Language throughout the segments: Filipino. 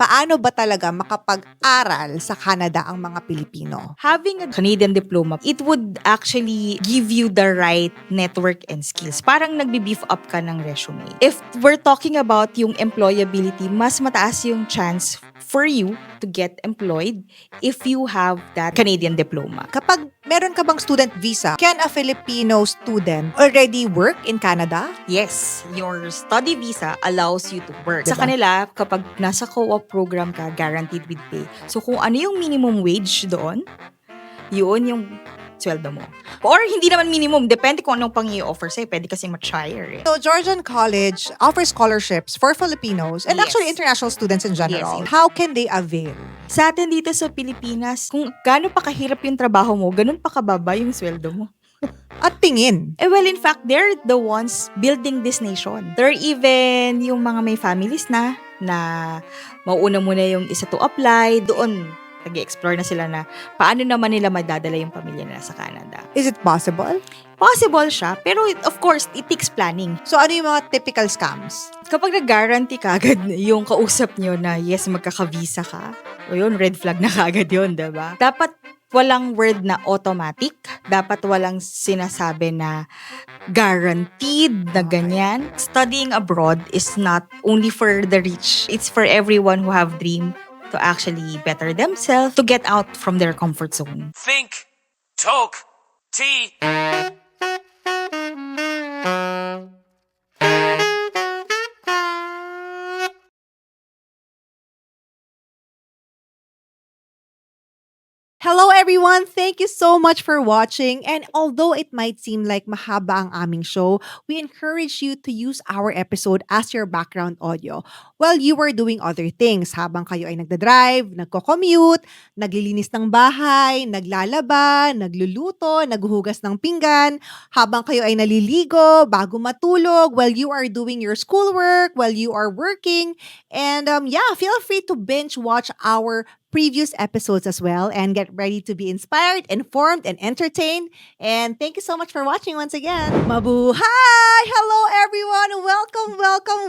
Paano ba talaga makapag-aral sa Canada ang mga Pilipino? Having a Canadian diploma, it would actually give you the right network and skills. Parang nagbe-beef up ka ng resume. If we're talking about yung employability, mas mataas yung chance for you to get employed if you have that Canadian diploma. Kapag meron ka bang student visa, can a Filipino student already work in Canada? Yes, your study visa allows you to work. Sa Diba? kanila, kapag nasa co-op program ka, guaranteed with pay. So kung ano yung minimum wage doon, yun yung sweldo mo. Or hindi naman minimum, depende kung anong pang i-offer sa'yo. Pwede kasi much higher eh. So, Georgian College offers scholarships for Filipinos and Yes. actually international students in general. Yes. How can they avail? Sa atin dito sa Pilipinas, kung gaano pa kahirap yung trabaho mo, ganun pa kababa yung sweldo mo. At tingin. Well, in fact, they're the ones building this nation. They're even yung mga may families na mauuna muna yung isa to apply. Doon, nag-explore na sila na paano naman nila madadala yung pamilya nila sa Canada. Is it possible? Possible siya, pero of course, it takes planning. So, ano yung mga typical scams? Kapag nag-guarantee ka agad yung kausap nyo na yes, magkaka-visa ka, o yun, red flag na kaagad yun, diba? Dapat walang word na automatic. Dapat walang sinasabi na guaranteed na ganyan. Studying abroad is not only for the rich. It's for everyone who have dream to actually better themselves, to get out from their comfort zone. Think, talk, tea. Hello everyone! Thank you so much for watching. And although it might seem like mahaba ang aming show, we encourage you to use our episode as your background audio while you are doing other things. Habang kayo ay nagdadrive, nagko-commute, naglilinis ng bahay, naglalaba, nagluluto, naghuhugas ng pinggan, habang kayo ay naliligo, bago matulog, while you are doing your schoolwork, while you are working. And feel free to binge watch our previous episodes as well and get ready to be inspired, informed, and entertained. And thank you so much for watching once again. Mabuhay! Hello everyone!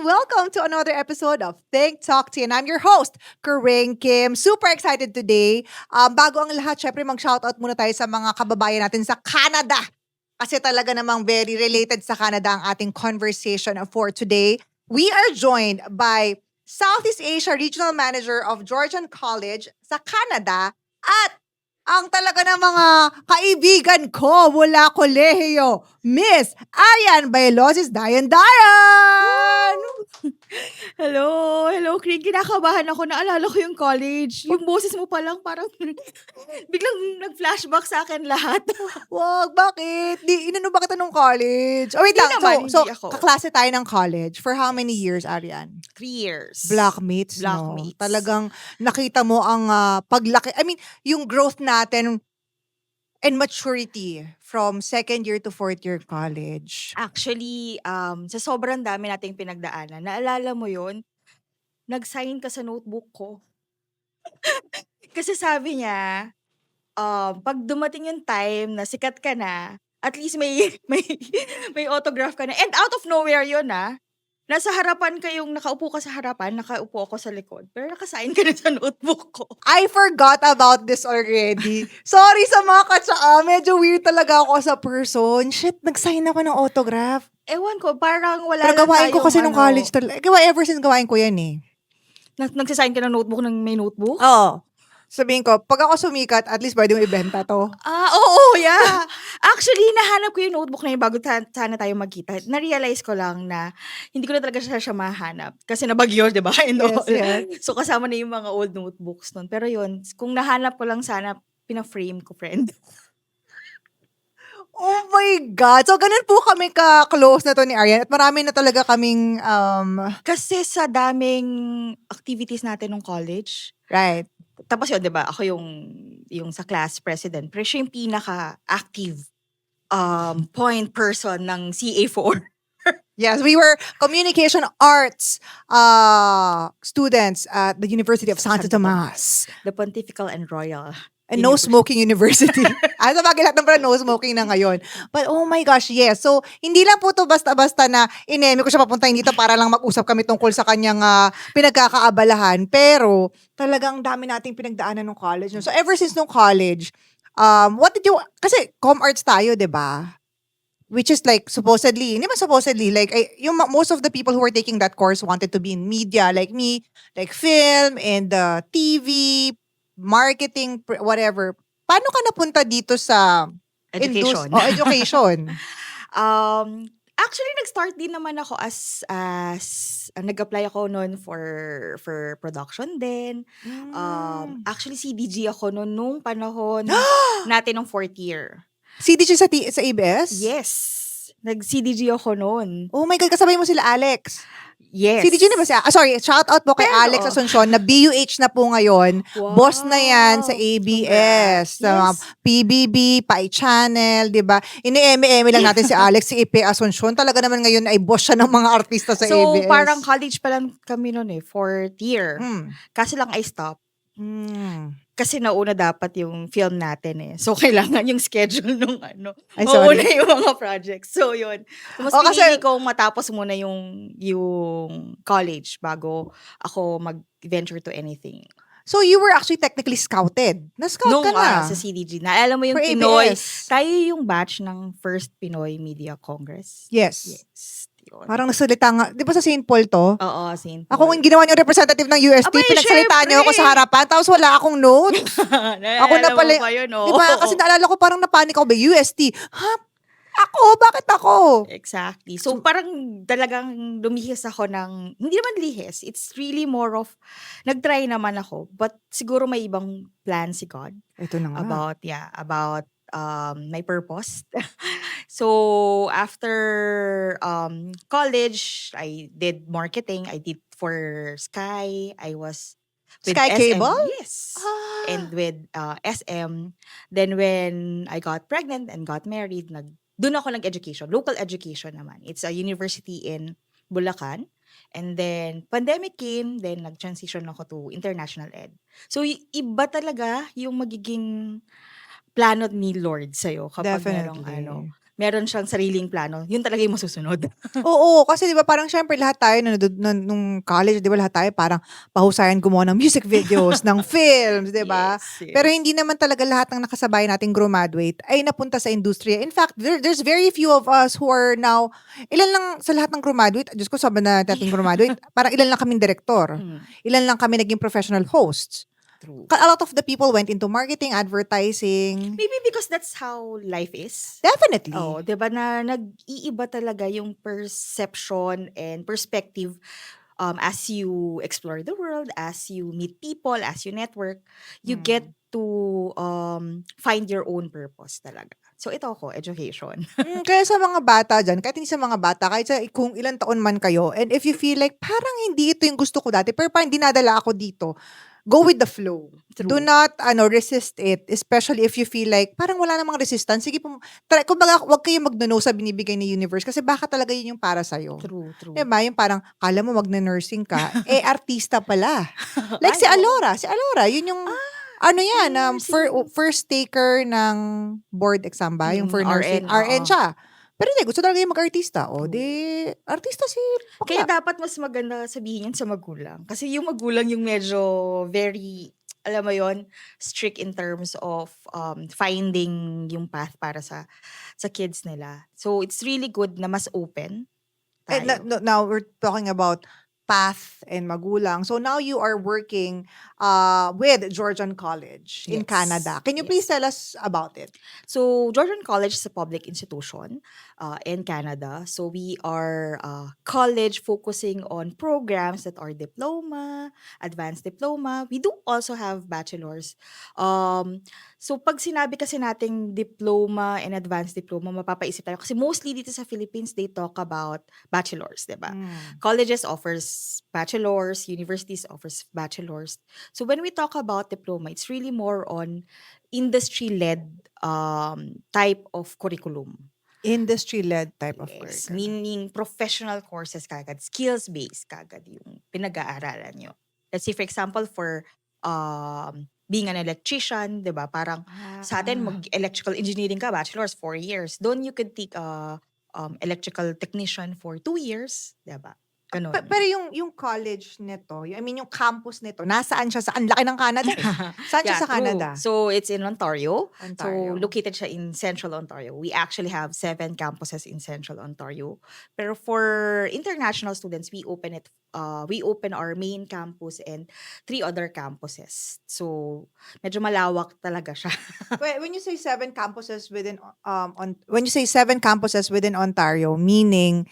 Welcome to another episode of Think, Talk, Tea. And I'm your host, Corinne Kim. Super excited today. Bago ang lahat, syempre mag-shoutout muna tayo sa mga kababayan natin sa Canada. Kasi talaga namang very related sa Canada ang ating conversation for today. We are joined by Southeast Asia Regional Manager of Georgian College sa Canada at ang talaga ng mga kaibigan ko mula kolehiyo, Miss Arian Bailosis Dayan! Hello, Craig. Kinakabahan ako. Naalala ko yung college. Yung boses mo pa lang parang biglang nag-flashback sa akin lahat. Wag, bakit? Inano ba kita nung college? Oh, wait Hindi lang. naman, So, hindi ako. kaklase tayo ng college. For how many years, Arian? 3 years. Blockmates, no? Blockmates. Talagang nakita mo ang paglaki. I mean, yung growth natin and maturity from second year to fourth year college. Actually, sa sobrang dami nating pinagdaanan, naalala mo yun? Nag-sign ka sa notebook ko. Kasi sabi niya, pag dumating yung time na sikat ka na, at least may autograph ka na. And out of nowhere yun Nasa harapan kayong nakaupo ka sa harapan, nakaupo ako sa likod. Pero nakasign ka na sa notebook ko. I forgot about this already. Sorry sa mga katsaa. Medyo weird talaga ako sa person. Shit, nag-sign ako ng autograph. Ewan ko, parang wala Pero lang gawain ko tayong kasi nung college talaga. Ever since gawain ko yan eh. Nagsasign ka ng notebook ng may notebook? Oo. Sabihin ko, pag ako sumikat, at least pwede mo ibenta to. Oo, yeah. Actually, nahanap ko yung notebook na yun bago sana tayo magkita. Na-realize ko lang na hindi ko na talaga siya mahanap. Kasi nabagyo, di ba? And all. Yes. So, kasama na yung mga old notebooks nun. Pero yun, kung nahanap ko lang sana, pina-frame ko, friend. Oh my God! So, ganun po kami ka-close na to ni Arian. At marami na talaga kaming, Kasi sa daming activities natin nung college, right. tapos yun, di ba? Ako yung sa class president. Pero siya yung pinaka-active point person ng CA4. Yes, we were communication arts students at the University of Santo Santo Tomas. The Pontifical and Royal And no smoking university. Sabagay lahat ng brand no smoking na ngayon. But oh my gosh, yes. So, hindi lang po to basta-basta na ineme ko siya papuntahin dito para lang mag-usap kami tungkol sa kanyang pinagkakaabalahan. Pero, talagang dami nating pinagdaanan ng college. No? So, ever since nung college, what did you, kasi com arts tayo, di ba? Which is like supposedly, hindi man supposedly, like most of the people who were taking that course wanted to be in media, like me, like film and TV, marketing, whatever. Paano ka napunta dito sa Education. education? Actually, nag-start din naman ako as nag-apply ako noon for production din. Mm. Actually, CDG ako noon nung panahon natin ng 4th year. CDG sa ABS? Yes. Nag-CDG ako noon. Oh my God, kasabay mo sila Alex. Yes. CDG na ba siya? Sorry, shout out po kay Pero, Alex Asuncion na BUH na po ngayon. Boss na yan sa ABS, Congrats. sa Yes. PBB, Pai Channel, di ba? Ini-eme-eme lang natin si Alex, si Ipe Asuncion. Talaga naman ngayon ay boss siya ng mga artista sa So, ABS. parang college pa lang kami noon 4th year. Kasi lang I stop. Kasi nauna dapat yung film natin So, kailangan yung schedule nung Ay, mauna sorry. yung mga projects. So, yun. Mas kasi- pinili kong matapos muna yung college bago ako mag-venture to anything. So, you were actually technically scouted. Na-scout Nung ka na. sa CDG. Naalala mo yung For Pinoy. ABS. Tayo yung batch ng first Pinoy Media Congress. Yes. Yun. Parang nagsalita nga. Di ba sa St. Paul to? Oo, St. Ako yung ginawa niyo representative ng UST, Abay, pinagsalita niyo ako syempre. sa harapan, tapos wala akong notes. Ako na pala, yun, di ba? Kasi naalala ko parang napanik ako ba, UST. Ha? Ako? Bakit ako? Exactly. So, parang talagang lumihis ako ng, hindi naman lihis. It's really more of, nag-try naman ako. But siguro may ibang plan si God Ito na nga. about my purpose. So, after college, I did marketing. I did for Sky. I was with Sky SM. Cable? Yes. And with SM. Then when I got pregnant and got married, doon ako nag-education. Local education naman. It's a university in Bulacan. And then, pandemic came, then nag-transition ako to international ed. So, iba talaga yung magiging plano ni Lord sa'yo kapag Definitely. meron siyang sariling plano. Yun talaga yung masusunod. Oo, kasi di ba parang syempre lahat tayo nung college, di ba lahat tayo parang pahusayan gumawa ng music videos, ng films, di ba? Yes. Pero hindi naman talaga lahat ng nakasabay nating graduate ay napunta sa industriya. In fact, there's very few of us who are now, ilan lang sa lahat ng graduate, Diyos ko sabi na nating graduate, parang ilan lang kaming direktor. Ilan lang kami naging professional hosts. True. A lot of the people went into marketing, advertising. Maybe because that's how life is. Definitely. Oh, 'di ba na nag-iiba talaga yung perception and perspective as you explore the world, as you meet people, as you network, you get to find your own purpose talaga. So ito ako, education. Kaya sa mga bata dyan, kahit hindi sa mga bata, kahit sa kung ilang taon man kayo, and if you feel like parang hindi ito yung gusto ko dati, pero parang dinadala ako dito, go with the flow. True. Do not resist it, especially if you feel like parang wala namang resistance. Sige po, kumbaga, wag kayo magno-no sa binibigay ni universe kasi baka talaga yun yung para sa'yo. True. Diba? Yung parang, kala mo mag-nursing ka, artista pala. Like si Ay, Alora. Si Alora, yun yung, nursing. first taker ng board exam ba? Yung for nursing. RN, RN oo. siya. Pero hindi, gusto talaga yung mag-artista. O, di, artista si Kaya Bakla. dapat mas maganda sabihin yan sa magulang. Kasi yung magulang yung medyo very, alam mo yon, strict in terms of finding yung path para sa kids nila. So, it's really good na mas open And tayo. now, we're talking about path and magulang. So now you are working with Georgian College in Yes. Canada. Can you please tell us about it? So, Georgian College is a public institution in Canada. So, we are a college focusing on programs that are diploma, advanced diploma. We do also have bachelors. So, pag sinabi kasi nating diploma and advanced diploma, mapapaisip tayo. Kasi mostly dito sa Philippines, they talk about bachelors, diba? Colleges offers bachelors, universities offers bachelors. So when we talk about diploma, it's really more on industry-led type of curriculum. Industry-led type of Yes, work. meaning professional courses kagad, skills-based kagad yung pinag-aaralan nyo. Let's say for example for being an electrician, 'di ba? Parang sa atin, mag-electrical engineering ka, bachelor's, 4 years. Doon you could take a electrical technician for 2 years, 'di ba? Ganun. Pero yung college nito, I mean yung campus nito, nasaan siya? Ang laki ng Canada eh. Saan siya Yeah, sa true. Canada? So, it's in Ontario. Ontario. So, located siya in Central Ontario. We actually have 7 campuses in Central Ontario. Pero for international students, we open our main campus and 3 other campuses. So, medyo malawak talaga siya. When you say 7 campuses within when you say 7 campuses within Ontario, meaning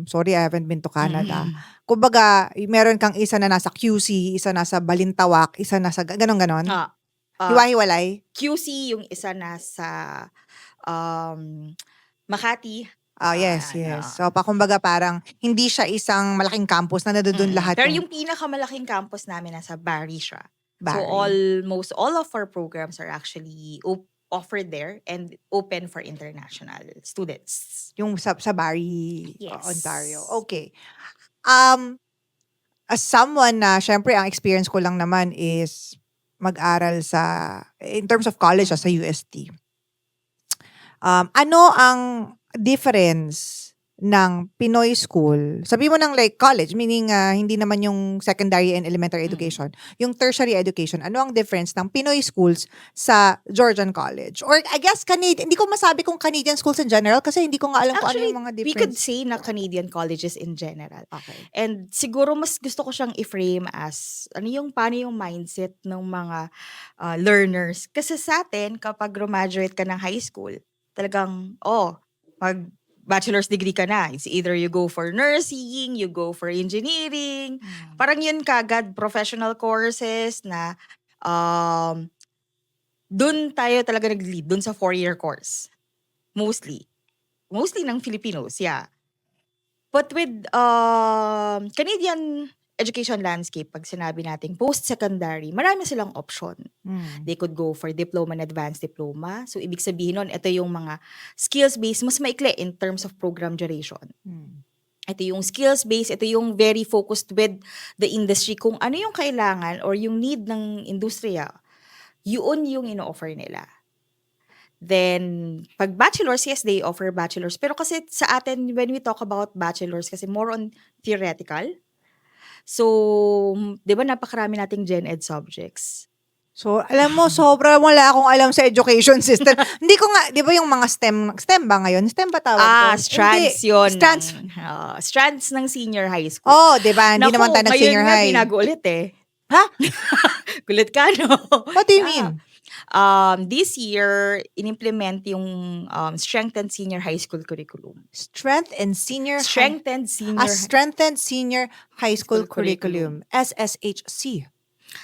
sorry, I haven't been to Canada. Kumbaga, meron kang isa na nasa QC, isa nasa Balintawak, isa nasa ganon-ganon. Hiwa-hiwalay. QC yung isa nasa Makati. Yes. So, kumbaga parang hindi siya isang malaking campus na nandoon lahat Pero yung pinakamalaking campus namin nasa Barrie siya. So, Barrie. almost all of our programs are actually offered there and open for international students. Yung sa Barrie, Yes. Ontario. Okay. As someone na, syempre, ang experience ko lang naman is mag-aral in terms of college, sa UST. Ano ang difference ng Pinoy school? Sabi mo ng like college, meaning hindi naman yung secondary and elementary education. Yung tertiary education, ano ang difference ng Pinoy schools sa Georgian College? Or I guess Canadian, hindi ko masabi kung Canadian schools in general kasi hindi ko nga alam kung ano Actually, yung mga we difference. could say na Canadian colleges in general. Okay. And siguro mas gusto ko siyang i-frame as paano yung mindset ng mga learners. Kasi sa atin, kapag graduate ka ng high school, talagang, mag-bachelor's degree ka na. It's either you go for nursing, you go for engineering. Parang yun kagad, professional courses na dun tayo talaga nag-lead, dun sa 4-year course. Mostly ng Filipinos, yeah. But with Canadian education landscape, pag sinabi natin post-secondary, marami silang option. They could go for diploma and advanced diploma. So, ibig sabihin nun, ito yung mga skills-based, mas maikli in terms of program duration. Ito yung skills-based, ito yung very focused with the industry. Kung ano yung kailangan or yung need ng industriya, yun yung ino-offer nila. Then, pag bachelor's, yes, they offer bachelor's. Pero kasi sa atin, when we talk about bachelor's, kasi more on theoretical. So, di ba napakarami nating gen ed subjects? So, alam mo, sobra wala akong alam sa education system. Hindi ko nga, di ba yung mga STEM ba ngayon? STEM ba tawag ko? Strands Hindi. yun. Strands. Ng senior high school. Oh, di ba? Hindi naman tayo nag-senior high. Ngayon nga, binagulit eh. Ha? Gulit ka, no? What do you mean? This year, in-implement yung strengthened senior high school curriculum. Strengthened senior high school curriculum. SSHC.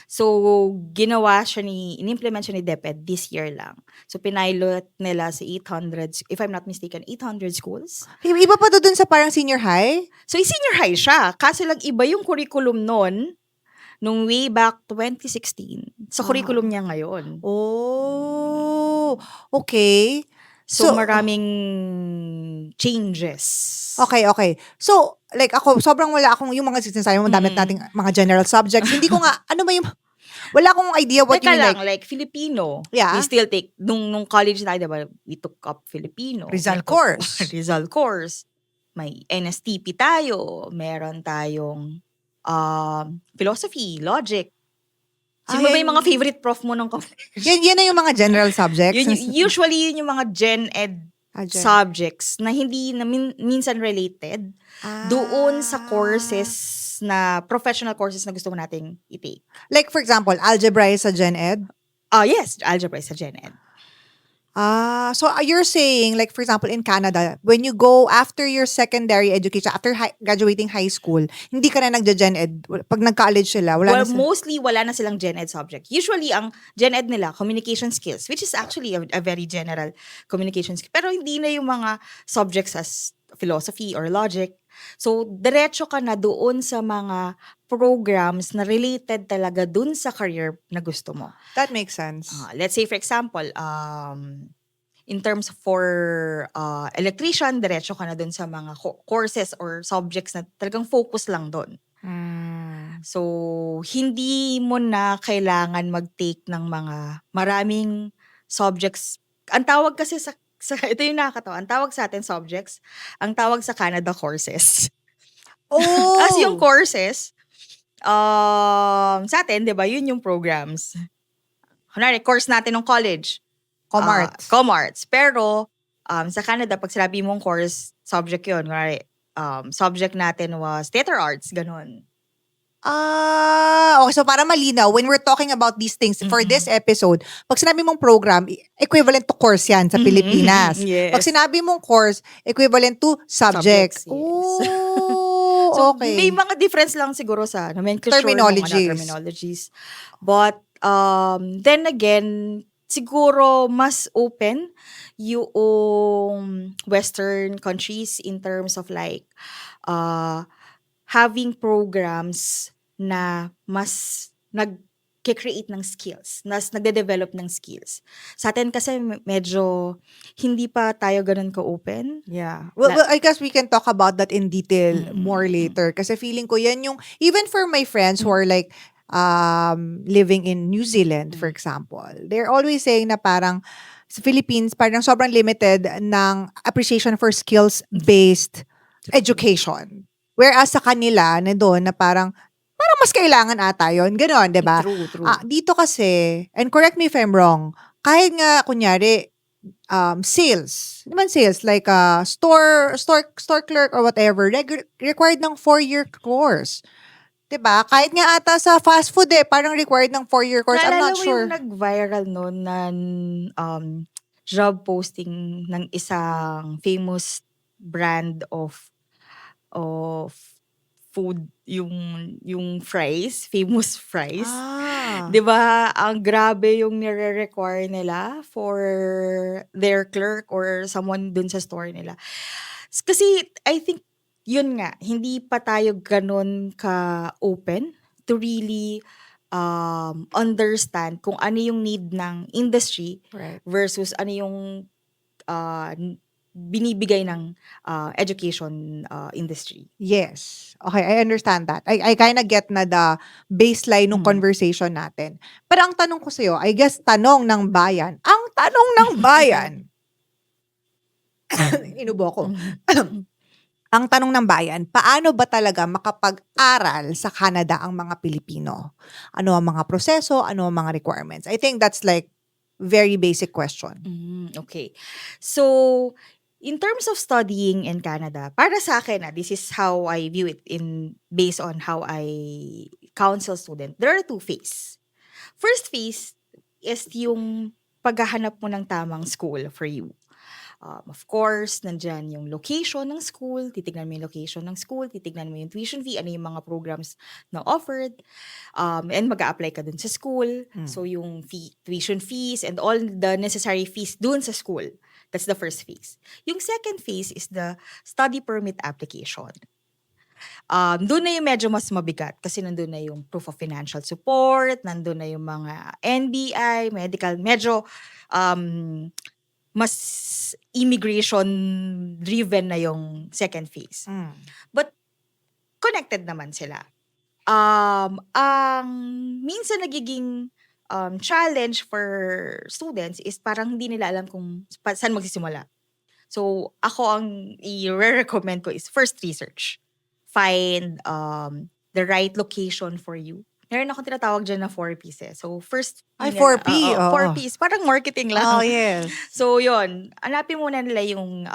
So, in-implement siya ni DepEd this year lang. So, pinilot nila sa 800, if I'm not mistaken, 800 schools. Iba pa to dun sa parang senior high? So, senior high siya. Kaso lang iba yung curriculum nung way back 2016 sa curriculum niya ngayon. Oh, okay. So, maraming changes. Okay. So, like ako, sobrang wala akong yung mga sinasabi mo, dami nating mga general subjects. Hindi ko nga, ano ba yung, wala akong idea what you mean. Like Filipino. Yeah. We still take, nung college tayo, diba, we took up Filipino. Rizal course. Rizal course. May NSTP tayo. Meron tayong philosophy, logic. Sino ba yung mga favorite prof mo ng college? Yan na yung mga general subjects. Usually, yun yung mga gen ed subjects na hindi na minsan related doon sa courses na professional courses na gusto mo nating i-take. Like for example, algebra is sa gen ed? Yes, algebra is sa gen ed. So you're saying, like for example, in Canada, when you go after your secondary education, after graduating high school, hindi ka na nagja-gen ed. Pag nag-college sila, mostly wala na silang gen ed subject. Usually, ang gen ed nila, communication skills, which is actually a very general communication skill. Pero hindi na yung mga subjects as philosophy or logic. So, diretso ka na doon sa mga programs na related talaga doon sa career na gusto mo. That makes sense. Let's say, for example, in terms for electrician, diretso ka na doon sa mga courses or subjects na talagang focus lang doon. So, hindi mo na kailangan mag-take ng mga maraming subjects. Ang tawag kasi sa ito yung nakakatawa. Ang tawag sa atin subjects, ang tawag sa Canada courses. As yung Oh! courses, sa atin, 'di ba, yun yung programs. Kunwari, course natin ng college, Comarts. Comarts. Pero, sa Canada, pag sinabi mong course, subject yun. Kunwari, subject natin was theater arts, ganun. Okay. So para malinaw, when we're talking about these things for this episode, pag sinabi mong program, equivalent to course yan sa Pilipinas. Yes. Pag sinabi mong course, equivalent to subject. Subjects, yes. Oh, So, okay. may mga difference lang siguro sa nomenclature Terminologies. terminologies. But, then again, siguro mas open yung Western countries in terms of like, having programs na mas nag-create ng skills, nagde-develop ng skills. Sa atin kasi medyo hindi pa tayo ganun ka-open. Yeah. Well, I guess we can talk about that in detail more later. Kasi feeling ko yan yung, even for my friends who are like, living in New Zealand, for example, they're always saying na parang, sa Philippines, parang sobrang limited ng appreciation for skills-based education. Whereas sa kanila, na doon, na parang mas kailangan ata yun. Ganon, di ba? True. Dito kasi, and correct me if I'm wrong, kahit nga, kunyari, sales. Naman sales, like store clerk or whatever, required ng 4-year course. Diba? Kahit nga ata sa fast food parang required ng 4-year course. I'm Naalala not mo sure. yung nag-viral noon na job posting ng isang famous brand of food, yung fries, famous fries. 'Di ba? Ang grabe yung nire-require nila for their clerk or someone dun sa store nila. Kasi I think yun nga, hindi pa tayo ganun ka-open to really understand kung ano yung need ng industry Right. versus ano yung binibigay ng education industry. Yes. Okay, I understand that. I kind of get na the baseline ng conversation natin. Pero ang tanong ko sa'yo, I guess tanong ng bayan. Ang tanong ng bayan. Inubo ko. Ang tanong ng bayan, paano ba talaga makapag-aral sa Canada ang mga Pilipino? Ano ang mga proseso? Ano ang mga requirements? I think that's like very basic question. Okay. So, in terms of studying in Canada, para sa akin, this is how I view it based on how I counsel student. There are 2 phases. First phase is yung paghahanap mo ng tamang school for you. Of course, nandyan yung location ng school, titignan mo yung location ng school, titignan mo yung tuition fee, ano yung mga programs na offered, and mag-a-apply ka dun sa school. So, yung tuition fees and all the necessary fees dun sa school. That's the first phase. Yung second phase is the study permit application. Doon na yung medyo mas mabigat kasi nandun na yung proof of financial support, nandun na yung mga NBI, medical, medyo mas immigration-driven na yung second phase. But connected naman sila. Ang minsan nagiging challenge for students is parang hindi nila alam kung saan magsisimula. So, ako ang i-recommend ko is first research. Find the right location for you. Meron akong tinatawag dyan na 4 pieces. So, first... Ay, 4P. 4 Ps. Parang marketing lang. Oh, yes. So, yun. Hanapin muna nila yung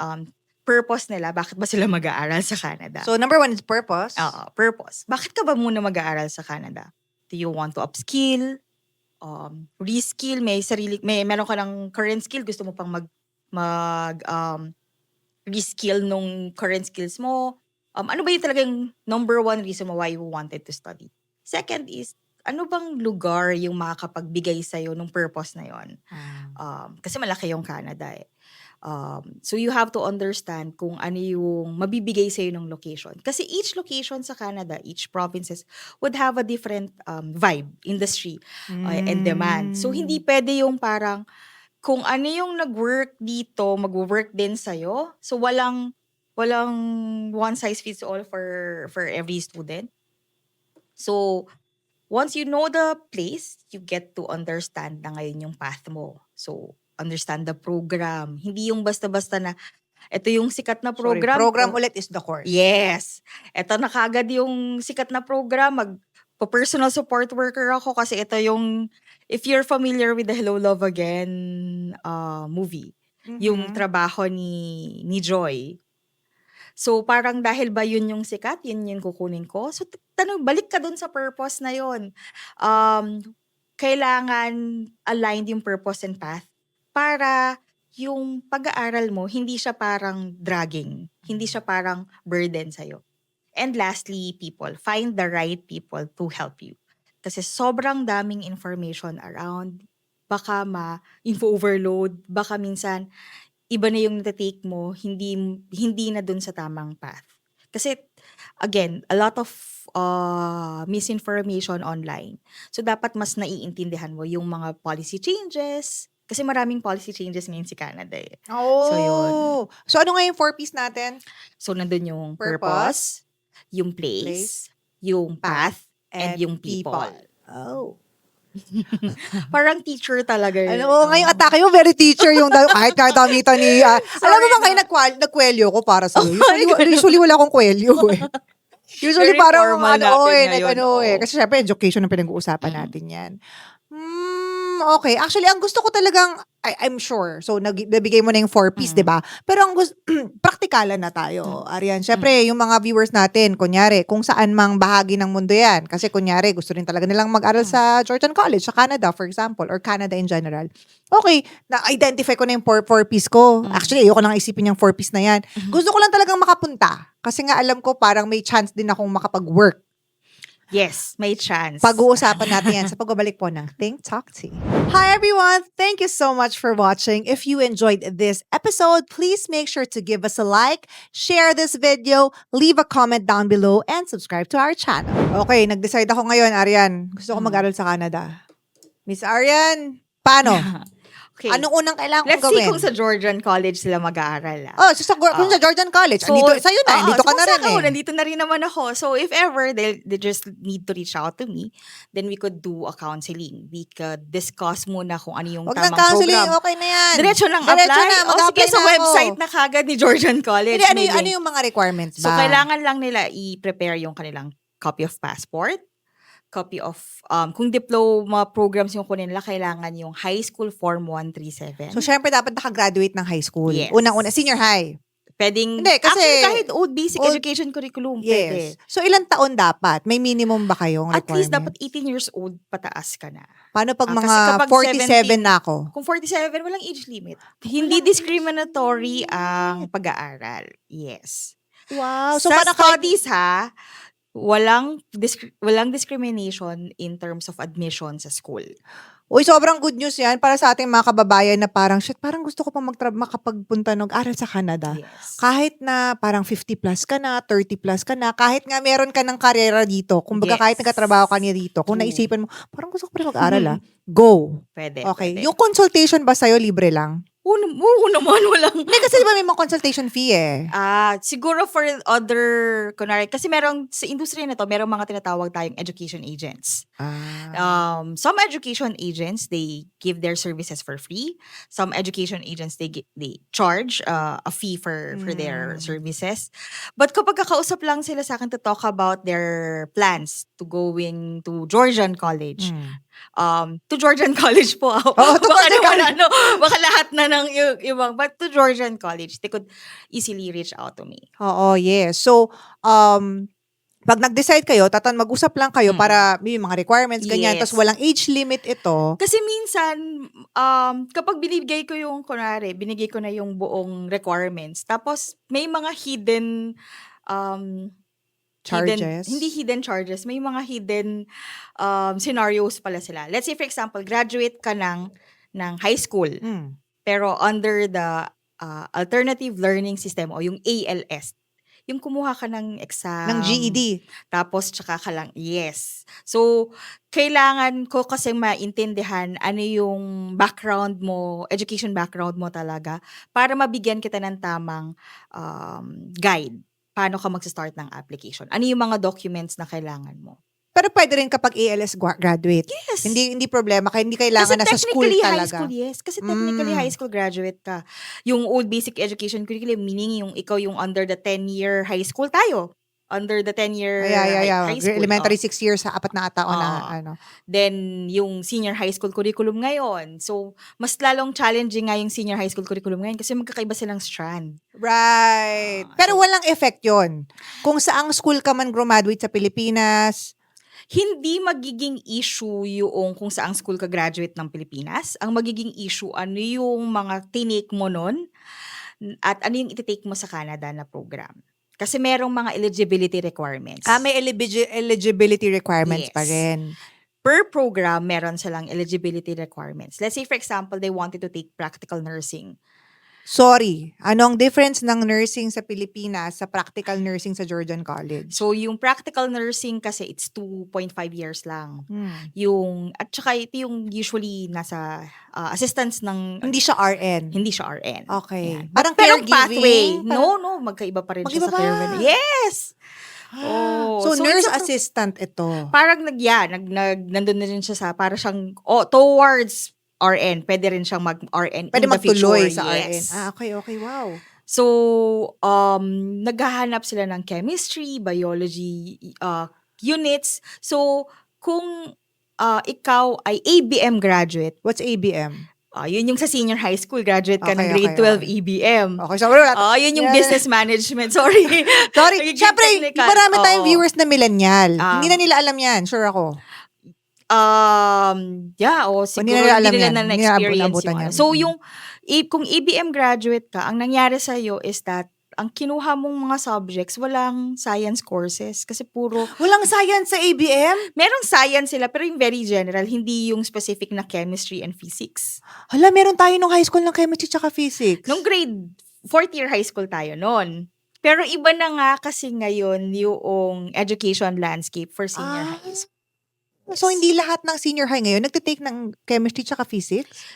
purpose nila. Bakit ba sila mag-aaral sa Canada? So, number 1 is purpose. Purpose. Bakit ka ba muna mag-aaral sa Canada? Do you want to upskill? Reskill? Meron ka ng current skill? Gusto mo pang reskill nung current skills mo? Ano ba yung talagang number 1 reason why you wanted to study? Second is, ano bang lugar yung makakapagbigay sa'yo ng purpose na yon? Kasi malaki yung Canada so you have to understand kung ano yung mabibigay sa'yo ng location. Kasi each location sa Canada, each provinces would have a different vibe, industry, and demand. So hindi pwede yung parang kung ano yung nag-work dito, mag-work din sa'yo. So walang one size fits all for every student. So, once you know the place, you get to understand na ngayon yung path mo. So, understand the program. Hindi yung basta-basta na, ito yung sikat na Sorry, program. program ulit is the course. Yes. Ito na kagad yung sikat na program. Personal support worker ako kasi ito yung, if you're familiar with the Hello Love Again movie, yung Mhm. trabaho ni Joy. So, parang dahil ba yun yung sikat, yun yung kukunin ko? So, balik ka dun sa purpose na yun. Kailangan aligned yung purpose and path para yung pag-aaral mo, hindi siya parang dragging. Hindi siya parang burden sa'yo. And lastly, people. Find the right people to help you. Kasi sobrang daming information around. Baka info overload. Baka minsan, iba na yung natatake mo, hindi na dun sa tamang path. Kasi, again, a lot of misinformation online. So, dapat mas naiintindihan mo yung mga policy changes. Kasi maraming policy changes ngayon si Canada eh. So, yun. Oh. So, ano nga yung 4Ps natin? So, nandun yung Purpose, purpose, yung place, yung path, and yung people. Oh. Parang teacher talaga yun. Ano, ngayong atake mo, very teacher yung kahit damitan ni... alam mo Sorry ba kayo na. nagkwelyo ko para sa Oh my usually wala akong kwelyo eh. Usually Very parang formal natin ngayon, Kasi syempre education ang pinag-uusapan natin yan. Okay. Actually, ang gusto ko talagang, I'm sure, so nabigay mo na yung 4Ps, di ba? Pero ang gusto, praktikalan na tayo, Arian. Syempre, yung mga viewers natin, kunyari, kung saan mang bahagi ng mundo yan. Kasi kunyari, gusto rin talaga nilang mag-aral sa Georgian College, sa Canada, for example, or Canada in general. Okay, na-identify ko na yung 4Ps ko. Actually, ayoko nang isipin yung 4Ps na yan. Gusto ko lang talagang makapunta. Kasi nga alam ko, parang may chance din akong makapag-work. Yes, may chance. Pag-uusapan natin yan sa pagbabalik po ng Think Talk Tea. Hi everyone! Thank you so much for watching. If you enjoyed this episode, please make sure to give us a like, share this video, leave a comment down below, and subscribe to our channel. Okay, nag-decide ako ngayon, Arian. Gusto ko mag-aral sa Canada. Miss Arian, paano? Okay. Anong unang kailangan Let's kong see gawin? kung sa Georgian College sila mag-aaral. Oh, kung sa Georgian College, andito, sa'yo na, andito ka na rin eh. Nandito na rin naman ako. So, if ever, they just need to reach out to me, then we could do a counseling. We could discuss muna kung ano yung Huwag tamang ng counseling, program. okay na yan. Diretso lang Diretso apply. na, Sige, mag-apply sa na ako. website na kagad ni Georgian College. Hindi, May ano link. yung mga requirements So, ba? kailangan lang nila i-prepare yung kanilang copy of passport, copy of, kung diploma programs yung kunin nila, kailangan yung high school form 137. So, syempre, dapat nakagraduate ng high school. Yes. Unang-una, senior high. Pwedeng, Hindi, kasi- actually, kahit old basic old- education curriculum, pwede. Yes. So, ilang taon dapat? May minimum ba kayong At requirement? least, dapat 18 years old pataas ka na. Paano pag kasi mga kapag 47 na ako? Kung 47, walang age limit. Hindi discriminatory ang pag-aaral. Yes. Wow. So, Sa parang kahit- studies ha, walang discrimination in terms of admission sa school. Uy, sobrang good news yan para sa ating mga kababayan na parang, shit, parang gusto ko pa makapagpunta mag-aral sa Canada. Yes. Kahit na parang 50 plus ka na, 30 plus ka na, kahit nga meron ka ng karera dito, kumbaga Yes. kahit nagkatrabaho ka niya dito, kung True. naisipan mo, parang gusto ko pa rin mag-aral go. Pwede. Okay. Pwede. Yung consultation ba sa'yo, libre lang? Oo naman, walang. Hindi, kasi di ba may mga consultation fee eh. Siguro for other, kunwari, kasi merong, sa industriya na to, merong mga tinatawag tayong education agents. Some education agents, they give their services for free. Some education agents, they charge a fee for their services. But kapag kakausap lang sila sa akin to talk about their plans to going to Georgian College, to Georgian College po ako. Oo, to baka Georgian naman, baka lahat na ng ibang, but to Georgian College, they could easily reach out to me. Oo, yes. So, pag nag-decide kayo, mag-usap lang kayo para may mga requirements, ganyan, Yes. tapos walang age limit ito. Kasi minsan, kapag binigay ko na yung buong requirements, tapos may mga hidden, Charges? hindi hidden charges, may mga hidden scenarios pala sila. Let's say, for example, graduate ka ng high school, pero under the alternative learning system o yung ALS, yung kumuha ka ng exam. Ng GED. Tapos, tsaka ka lang, yes. So, kailangan ko kasi maintindihan ano yung background mo, education background mo talaga, para mabigyan kita ng tamang guide. Paano ka mag-start ng application? Ano yung mga documents na kailangan mo? Pero pwede rin kapag ALS graduate. Yes. Hindi problema. Kaya hindi Kasi kailangan nasa school technically high talaga. school, yes. Kasi technically high Mm. school graduate ka. Yung old basic education curriculum, meaning yung ikaw yung under the 10-year high school tayo. Under the 10-year high school. Elementary 6 years, 4 na taon na Oo. ano. Then, yung senior high school curriculum ngayon. So, mas lalong challenging nga yung senior high school curriculum ngayon kasi magkakaiba silang strand. Right. Pero So, walang effect yon. Kung saang school ka man graduate sa Pilipinas, hindi magiging issue yung kung saang school ka graduate ng Pilipinas. Ang magiging issue, ano yung mga tinake mo nun at ano yung ititake mo sa Canada na program. Kasi merong mga eligibility requirements. may eligibility requirements pa Yes. rin. Per program, meron silang eligibility requirements. Let's say, for example, they wanted to take practical nursing. Sorry, anong difference ng nursing sa Pilipinas sa practical nursing sa Georgian College? So, yung practical nursing kasi, it's 2.5 years lang. At saka ito yung usually nasa assistance ng, Hindi siya RN. hindi siya RN. Okay. Ayan. Parang Pero caregiving? pathway. Parang- No, magkaiba pa rin Mag-iba siya sa ba? caregiving. Yes! Oh, So, so nurse it's a assistant ito. Parang nandun na rin siya sa, para siyang, towards RN. Pwede rin siyang mag-RN Pwede in the magtuloy future. sa Yes. RN. Okay, wow. So, naghahanap sila ng chemistry, biology units. So, kung ikaw ay ABM graduate, What's ABM? yun yung sa senior high school, graduate ka ng Okay, grade okay, 12 okay. EBM. Okay, so wala. Yun yung Yeah. business management. Sorry. Sorry. Nagiging Siyempre, technical. marami tayong Oo. viewers na millennial. Ah. Hindi na nila alam yan. Sure ako. Siguro nila alam hindi nila yan. na Hindi na-experience naabutan yung ano. yan. So, kung ABM graduate ka, ang nangyari sa'yo is that, ang kinuha mong mga subjects, walang science courses. Kasi puro, Walang science sa ABM? merong science sila, pero yung very general, hindi yung specific na chemistry and physics. Hala, meron tayo nung high school ng chemistry tsaka physics. Nung grade 4th year high school tayo noon. Pero iba na nga kasi ngayon yung education landscape for senior high school. So, hindi lahat ng senior high ngayon nagtitake ng chemistry tsaka physics?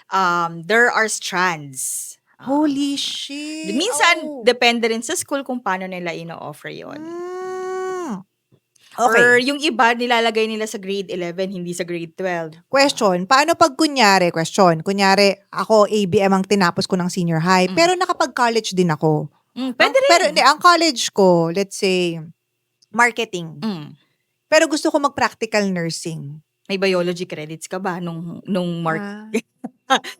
There are strands. Holy shit. Minsan, depende rin sa school kung paano nila ino-offer yon. Okay. Or yung iba, nilalagay nila sa grade 11, hindi sa grade 12. Question, paano pag kunyari, ako ABM ang tinapos ko ng senior high, pero nakapag-college din ako. Pwede rin. Pero hindi, ang college ko, let's say, marketing. Pero gusto ko mag-practical nursing. May biology credits ka ba nung mark?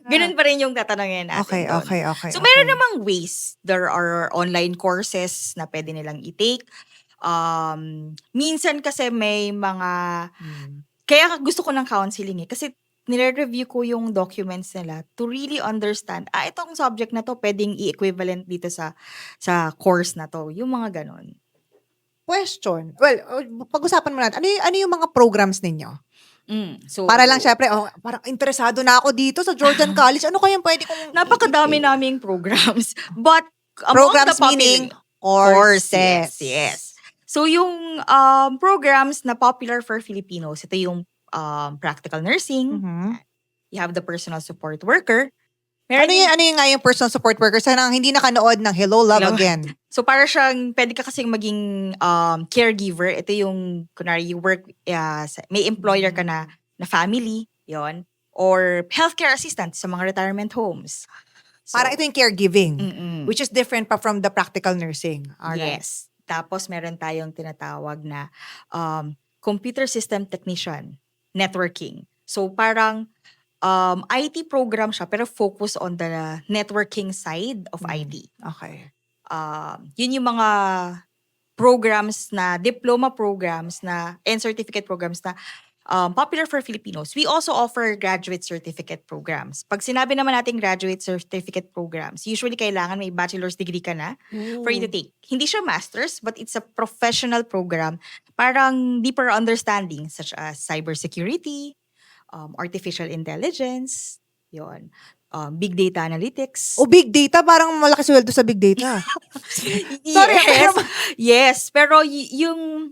Ganun pa rin yung tatanungin natin. Okay. So, meron namang ways. There are online courses na pwede nilang i-take. Minsan kasi may mga... Kaya gusto ko ng counseling kasi nire-review ko yung documents nila to really understand, itong subject na to pwedeng i-equivalent dito sa course na to. Yung mga ganon. Question. Well, pag-usapan mo natin, ano yung mga programs ninyo? So, Para lang syempre, parang interesado na ako dito sa Georgian College. Ano kayang pwede kong... napakadami naming programs. But, among Programs the popular- meaning courses. Yes. So, yung programs na popular for Filipinos, ito yung practical nursing. You have the personal support worker. Ano yung nga yung personal support worker? Sana hindi nakanood ng Hello, Love Again. So, para siyang, pwede ka kasing maging caregiver. Ito yung, kunwari, you work, may employer ka na family, yon, or healthcare assistant sa mga retirement homes. So, Para ito yung caregiving, which which is different pa from the practical nursing. Alright. yes. Tapos, meron tayong tinatawag na computer system technician, networking. So, parang IT program siya, pero focus on the networking side of IT. Okay. Yun yung mga programs na, diploma programs na, and certificate programs na popular for Filipinos. We also offer graduate certificate programs. Pag sinabi naman natin graduate certificate programs, usually kailangan may bachelor's degree ka na for you to take. Hindi siya master's, but it's a professional program. Parang deeper understanding such as cybersecurity, artificial intelligence, yon, big data analytics. O big data, parang malaki sweldo sa big data. Sorry, yes. pero- Yes, pero yung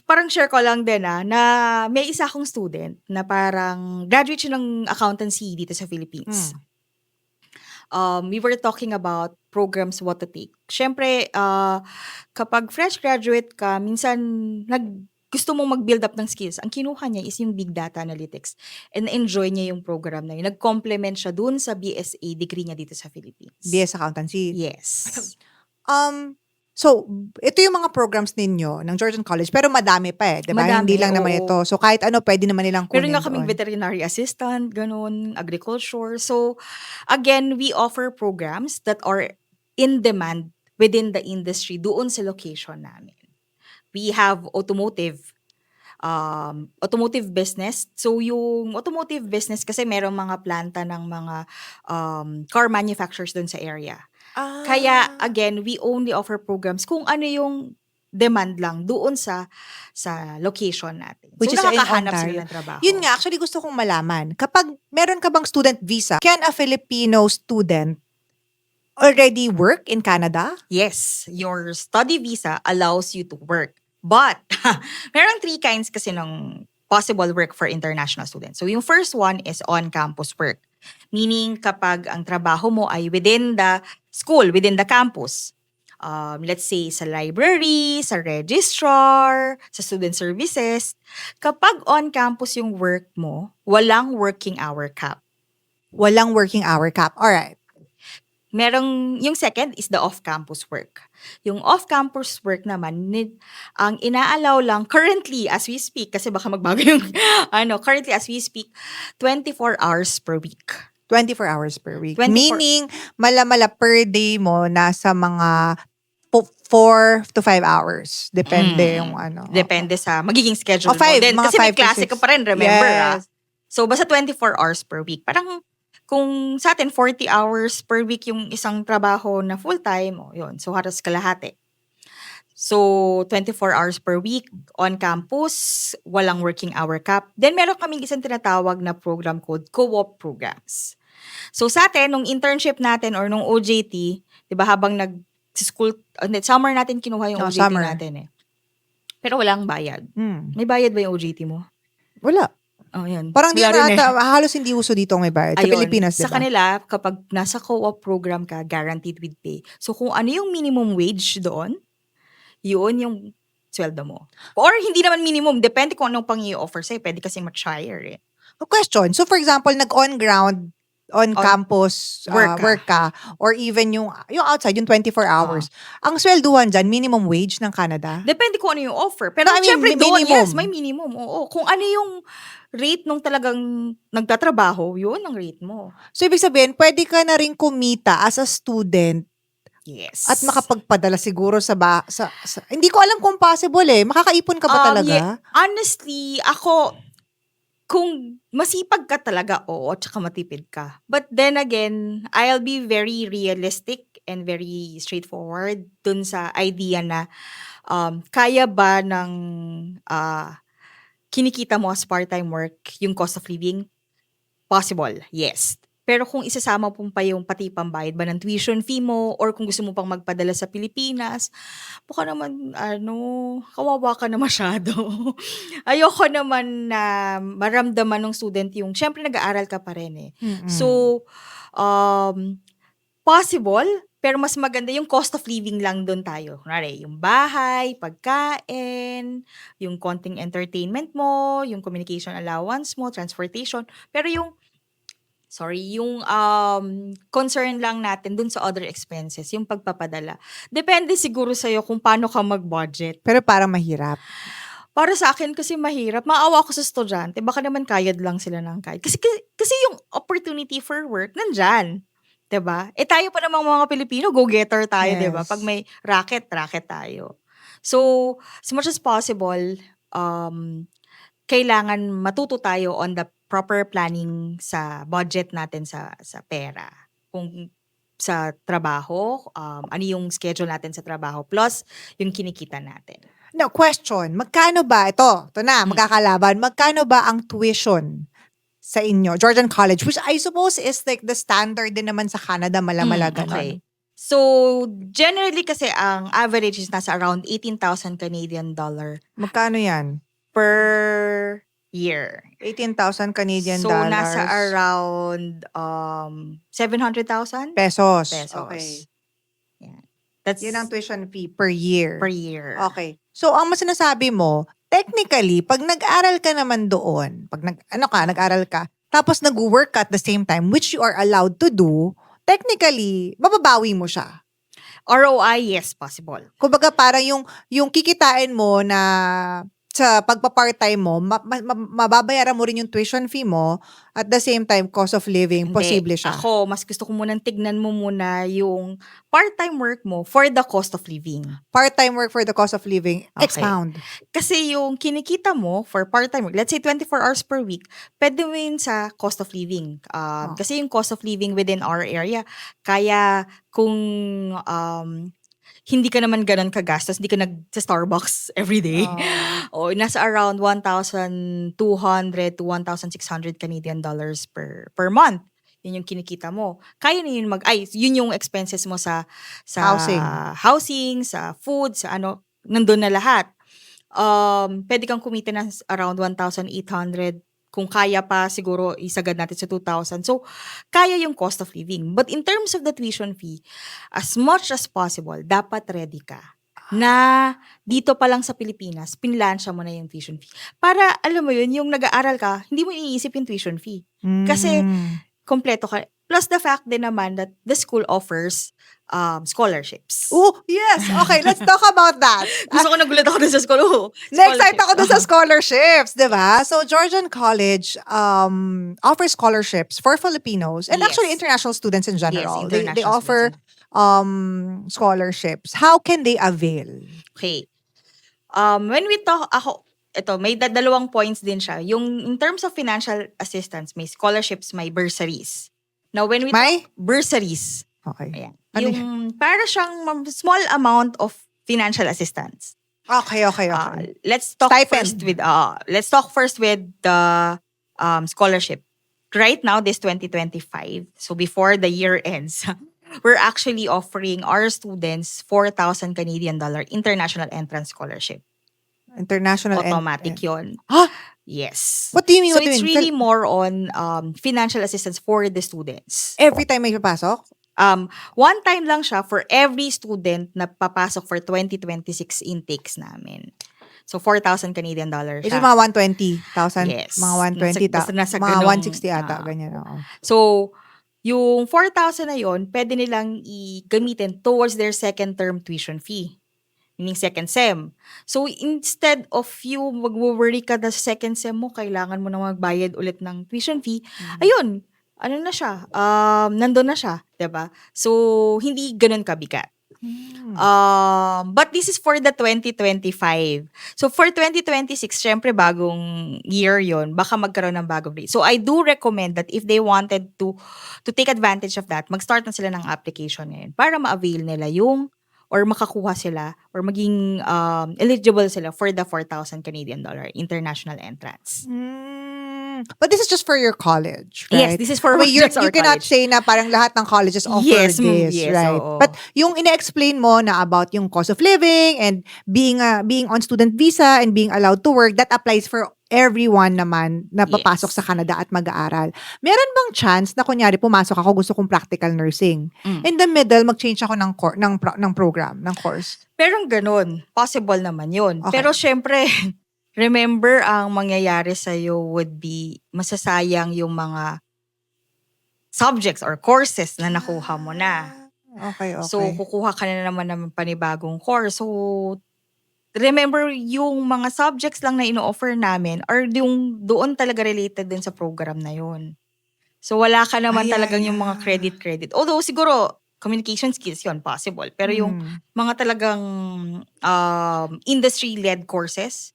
parang share ko lang din na may isa akong student na parang graduate siya ng accountancy dito sa Philippines. We were talking about programs what to take. Siyempre, kapag fresh graduate ka, minsan gusto mong mag-build up ng skills, ang kinuha niya is yung big data analytics and enjoy niya yung program na yun. Nag-complement siya dun sa BSA degree niya dito sa Philippines. BS Accountancy. Yes. So, ito yung mga programs ninyo ng Georgian College, pero madami pa eh, di ba? Madami, Hindi lang naman oo. ito. So, kahit ano, pwede naman nilang Meron kunin nga kaming doon. veterinary assistant, ganun, agriculture. So, again, we offer programs that are in demand within the industry doon sa location namin. We have automotive business. So, yung automotive business kasi merong mga planta ng mga car manufacturers doon sa area. Kaya, again, we only offer programs kung ano yung demand lang doon sa location natin. Which So, is in nakakahanap Ontario. sila ng trabaho. Yun nga, actually gusto kong malaman. Kapag meron ka bang student visa, can a Filipino student already work in Canada? Yes, your study visa allows you to work. But, meron 3 kinds kasi ng possible work for international students. So, yung first one is on-campus work. Meaning, kapag ang trabaho mo ay within the school, within the campus. Let's say, sa library, sa registrar, sa student services. Kapag on-campus yung work mo, walang working hour cap. Walang working hour cap. Alright. Yung second is the off-campus work. Yung off-campus work naman, ang inaalaw lang currently as we speak, kasi baka magbago yung, currently as we speak, 24 hours per week. 24 hours per week. 24 Meaning, mala per day mo nasa mga 4 to 5 hours. Depende yung ano. Depende sa magiging schedule O, 5, mo. Then, mga kasi may 5 to klase 6. ka pa rin, remember Yes. So, basta 24 hours per week. Parang, kung sa atin, 40 hours per week yung isang trabaho na full-time, yun. So, halos kalahati. So, 24 hours per week on campus, walang working hour cap. Then, meron kaming isang tinatawag na program called co-op programs. So, sa atin, nung internship natin or nung OJT, di ba, habang nag-school, summer natin kinuha yung OJT summer natin eh. Pero walang bayad. Hmm. May bayad ba yung OJT mo? Wala. Oh, yan. Parang di Wala na rin eh. halos hindi uso dito ang may bayad. Sa Ayun. Pilipinas, Sa diba? kanila, kapag nasa co-op program ka, guaranteed with pay. So, kung ano yung minimum wage doon, yun yung sweldo mo. Or hindi naman minimum. Depende kung anong pang i-offer sa'yo. Pwede kasi much higher eh. A question. So, for example, nag-on-ground, on-campus work ka, or even yung outside, yung 24 hours. Ang swelduhan dyan, minimum wage ng Canada? Depende kung ano yung offer. Pero No, I mean, syempre may doon, minimum. yes, may minimum. Oo. Kung ano yung rate nung talagang nagtatrabaho, yun ang rate mo. So, ibig sabihin, pwede ka na rin kumita as a student Yes. at makapagpadala siguro sa hindi ko alam kung possible eh. Makakaipon ka ba talaga? Honestly, ako, kung masipag ka talaga, oo, tsaka matipid ka. But then again, I'll be very realistic and very straightforward dun sa idea na kaya ba ng kinikita mo as part-time work yung cost of living? Possible, yes. Pero kung isasama mo pa yung pati pambayad ba ng tuition fee mo or kung gusto mo pang magpadala sa Pilipinas, baka naman, kawawa ka na masyado. Ayoko naman na maramdaman ng student yung, syempre nag-aaral ka pa rin eh. Mm-mm. So, possible, pero mas maganda yung cost of living lang doon tayo. Kunwari, yung bahay, pagkain, yung konting entertainment mo, yung communication allowance mo, transportation. Pero yung concern lang natin dun sa other expenses, yung pagpapadala. Depende siguro sa'yo kung paano ka mag-budget. Pero parang mahirap. Para sa akin kasi mahirap. Maawa ako sa estudyante. Baka naman kayad lang sila ng kayad. Kasi yung opportunity for work, nandyan. 'Di ba? Tayo pa namang mga Pilipino, go-getter tayo, 'di ba? Yes. Pag may racket tayo. So, as much as possible, kailangan matuto tayo on the proper planning sa budget natin sa pera. Kung sa trabaho, ano yung schedule natin sa trabaho, plus yung kinikita natin. Now, question. Magkano ba, ito na, magkakalaban, magkano ba ang tuition sa inyo, Georgian College, which I suppose is like the standard din naman sa Canada, mala ganon. Okay. So, generally kasi ang average is nasa around 18,000 Canadian dollar Magkano yan? per year. 18,000 Canadian So, dollars. nasa around 700,000 pesos. pesos. Okay. Yan. That's Yun ang tuition fee per year. per year. Okay. So, ang mas sinasabi mo, technically, pag nag-aral ka naman doon, pag nag-aral ka, tapos nag-work ka at the same time, which you are allowed to do, technically, mababawi mo siya. ROI, yes, possible. Kumbaga parang yung kikitain mo na sa pagpa-part-time mo, mababayaran mo rin yung tuition fee mo, at the same time, cost of living, Hindi. posible siya. Ako, mas gusto ko munang tignan mo muna yung part-time work mo for the cost of living. Part-time work for the cost of living, Okay. expound. Kasi yung kinikita mo for part-time work, let's say 24 hours per week, pwede mo yun sa cost of living. Kasi yung cost of living within our area, kaya kung hindi ka naman ganun kagastos, hindi ka sa Starbucks every day. O nasa around 1,200 to 1,600 Canadian dollars per month. Yun yung kinikita mo. Kaya na yun yun yung expenses mo sa housing, sa food, sa nandun na lahat. Pwede kang kumita ng around 1,800. Kung kaya pa, siguro isagad natin sa 2,000. So, kaya yung cost of living. But in terms of the tuition fee, as much as possible, dapat ready ka na dito pa lang sa Pilipinas, pinlansya mo na yung tuition fee. Para, alam mo yun, yung nag-aaral ka, hindi mo iisip yung tuition fee. Kasi, kompleto ka. Plus the fact din naman that the school offers scholarships. Oh, yes. Okay, let's talk about that. Gusto ko nagulat ako dun sa school. Na-excite ako dun sa scholarships, di ba? So, Georgian College offers scholarships for Filipinos and Yes. actually international students in general. Yes, They international offer students. scholarships. How can they avail? Okay. When we talk, may dalawang points din siya. Yung in terms of financial assistance, may scholarships, may bursaries. Now, when we May? talk bursaries, Okay. ayan, Ano yung para siyang small amount of financial assistance. Okay. Let's talk Stipend. first with the scholarship. Right now, this 2025, so before the year ends, we're actually offering our students 4,000 Canadian dollar international entrance scholarship. International Automatic yun. Huh? Yes. What do you mean? So What do you it's mean? really more on financial assistance for the students. Every time may papasok? One time lang siya for every student na papasok for 2026 intakes namin. So 4,000 Canadian dollars Which is siya. mga 120,000. Yes. Mga 120. Nasa Mga ganung, 160 ata. Ganyan. Oo. So, yung 4,000 na yon, pwede nilang gamitin towards their second term tuition fee. Meaning second sem. So, instead of you mag-worry ka na sa second sem mo, kailangan mo na magbayad ulit ng tuition fee, ayun, na siya, nandun na siya, 'di ba? So, hindi ganun kabigat. But this is for the 2025. So, for 2026, syempre bagong year yon, baka magkaroon ng bagong rate. So, I do recommend that if they wanted to take advantage of that, mag-start na sila ng application ngayon para ma-avail nila or makakuha sila or maging eligible sila for the 4,000 Canadian dollar international entrance. But this is just for your college, right? Yes, this is for you just our cannot college. say na parang lahat ng colleges offer Yes, this, yes, right? oo. But yung ina-explain mo na about yung cost of living and being on student visa and being allowed to work, that applies for everyone naman na papasok Yes. sa Canada at mag-aaral. Meron bang chance na kunyari pumasok ako, gusto kong practical nursing. In the middle, mag-change ako ng program, ng course. Pero ganun, possible naman yun. Okay. Pero syempre, remember, ang mangyayari sa'yo would be masasayang yung mga subjects or courses na nakuha mo na. Okay. So, kukuha ka na naman ng panibagong course. So, remember, yung mga subjects lang na ino-offer namin are yung doon talaga related din sa program na yun. So, wala ka naman talagang yung mga credit. Although, siguro, communication skills yun, possible. Pero yung mga talagang industry-led courses,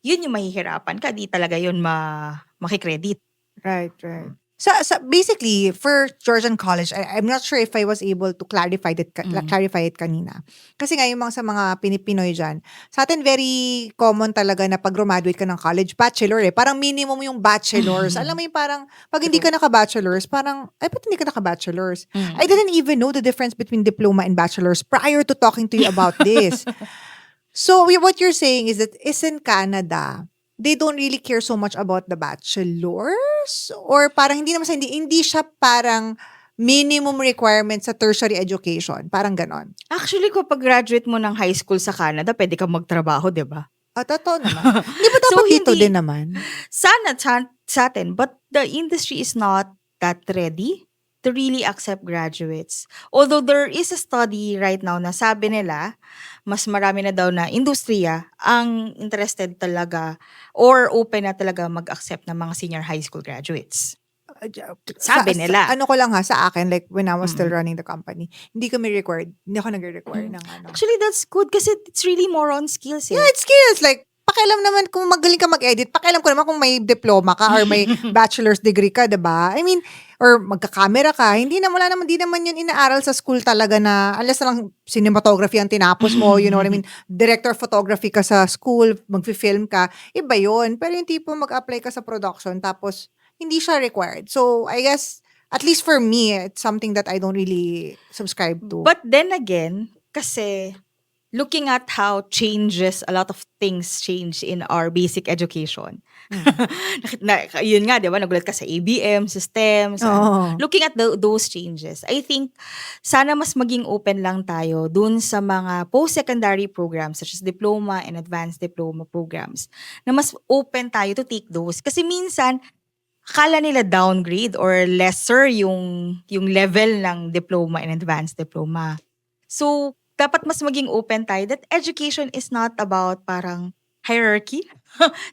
yun yung mahihirapan ka. Di talaga yun makikredit. Right. So basically, for Georgian College, I'm not sure if I was able to clarify it kanina. Kasi nga yung sa mga Pinoy dyan, sa atin very common talaga na pag graduate ka ng college, bachelor Parang minimum yung bachelors. Alam mo yung parang, pag hindi ka naka-bachelors, parang, ba't hindi ka naka-bachelors? I didn't even know the difference between diploma and bachelors prior to talking to you about this. So what you're saying is that in Canada, they don't really care so much about the bachelors? Or parang hindi siya parang minimum requirement sa tertiary education? Parang ganon. Actually, kapag graduate mo ng high school sa Canada, pwede kang magtrabaho, di ba? Totoo naman. Hindi ba So, dapat dito hindi, din naman? sana sa atin, but the industry is not that ready to really accept graduates. Although there is a study right now na sabi nila, mas marami na daw na industriya ang interested talaga or open na talaga mag-accept ng mga senior high school graduates. Sabi nila. Ano ko lang sa akin, like when I was still Mm. running the company, hindi ako nagre-require ng ano. Actually, that's good kasi it's really more on skills Yeah, eh. it's skills. Like, pakialam naman kung magaling ka mag-edit. Pakialam ko naman kung may diploma ka or may bachelor's degree ka, diba? I mean, or magka-camera ka. Hindi naman yun inaaral sa school talaga na, unless na lang cinematography ang tinapos mo, you know what I mean? Director of photography ka sa school, mag-film ka, iba yun. Pero yung tipo mag-apply ka sa production, tapos hindi siya required. So, I guess, at least for me, it's something that I don't really subscribe to. But then again, kasi looking at how a lot of things change in our basic education. Yun nga, di ba? Nagulat ka sa ABM, systems. Oo. Looking at those changes, I think sana mas maging open lang tayo dun sa mga post-secondary programs such as diploma and advanced diploma programs na mas open tayo to take those. Kasi minsan, akala nila downgrade or lesser yung level ng diploma and advanced diploma. So, dapat mas maging open tayo that education is not about parang hierarchy.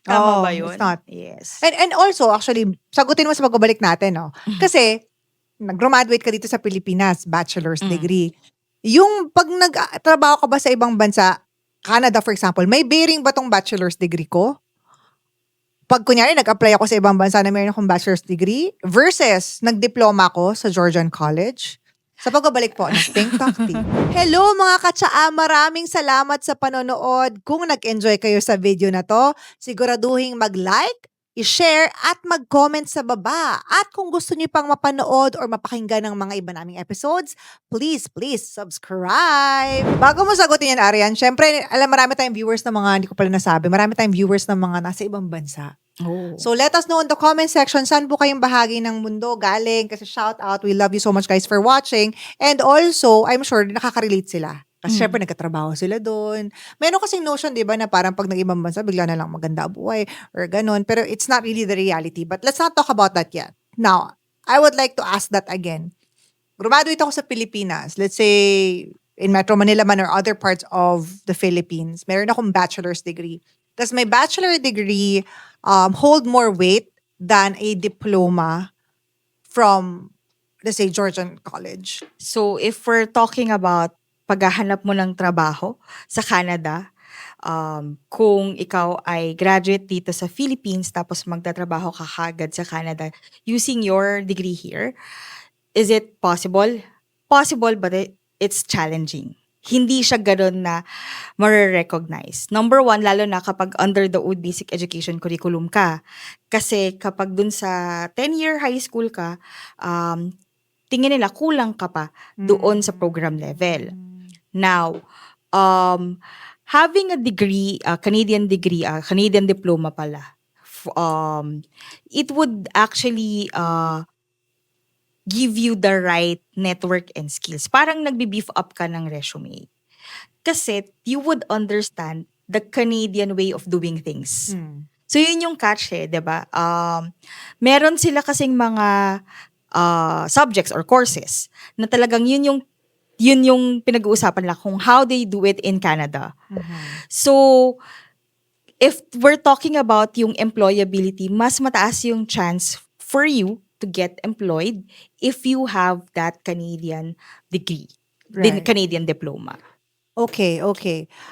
Tama ba yun? It's not. Yes. And also, actually, sagutin mo sa pagbabalik natin, no? Kasi, nag-graduate ka dito sa Pilipinas, bachelor's degree. Yung pag nag-trabaho ka ba sa ibang bansa, Canada for example, may bearing ba tong bachelor's degree ko? Pag kunyari, nag-apply ako sa ibang bansa na mayroon akong bachelor's degree versus nag-diploma ako sa Georgian College. Sa pagbabalik po ng Think Talk Tea. Hello mga katsaa! Maraming salamat sa panonood. Kung nag-enjoy kayo sa video na to, siguraduhin mag-like, i-share, at mag-comment sa baba. At kung gusto niyo pang mapanood or mapakinggan ng mga iba naming episodes, please subscribe! Bago mo sagutin yan, Arian, syempre, marami tayong viewers na mga, hindi ko pala nasabi, marami tayong viewers na mga nasa ibang bansa. Oh. So let us know in the comment section saan po kayong bahagi ng mundo galing, kasi shout out, we love you so much guys for watching, and also I'm sure nakaka-relate sila kasi syempre nagkatrabaho sila doon. Meron kasing notion, di ba, na parang pag nag-ibang bansa bigla na lang maganda ang buhay or ganun, pero it's not really the reality. But let's not talk about that yet. Now, I would like to ask that again. Graduate ako sa Pilipinas, let's say in Metro Manila man or other parts of the Philippines, meron akong bachelor's degree. Does my bachelor degree hold more weight than a diploma from, let's say, Georgian College? So, if we're talking about paghahanap mo ng trabaho sa Canada, kung ikaw ay graduate dito sa Philippines tapos magtatrabaho ka kagad sa Canada using your degree here, is it possible? Possible, but it's challenging. Hindi siya gano'n na marirecognize. Number one, lalo na kapag under the old basic education curriculum ka. Kasi kapag dun sa 10-year high school ka, tingin nila kulang ka pa doon sa program level. Now, having a degree, Canadian degree, Canadian diploma pala, it would actually give you the right network and skills. Parang nagbe-beef up ka ng resume. Kasi you would understand the Canadian way of doing things. So yun yung catch diba? Meron sila kasing mga subjects or courses na talagang yun yung pinag-uusapan nila kung how they do it in Canada. So, if we're talking about yung employability, mas mataas yung chance for you to get employed if you have that Canadian degree, Right. Canadian diploma. Okay.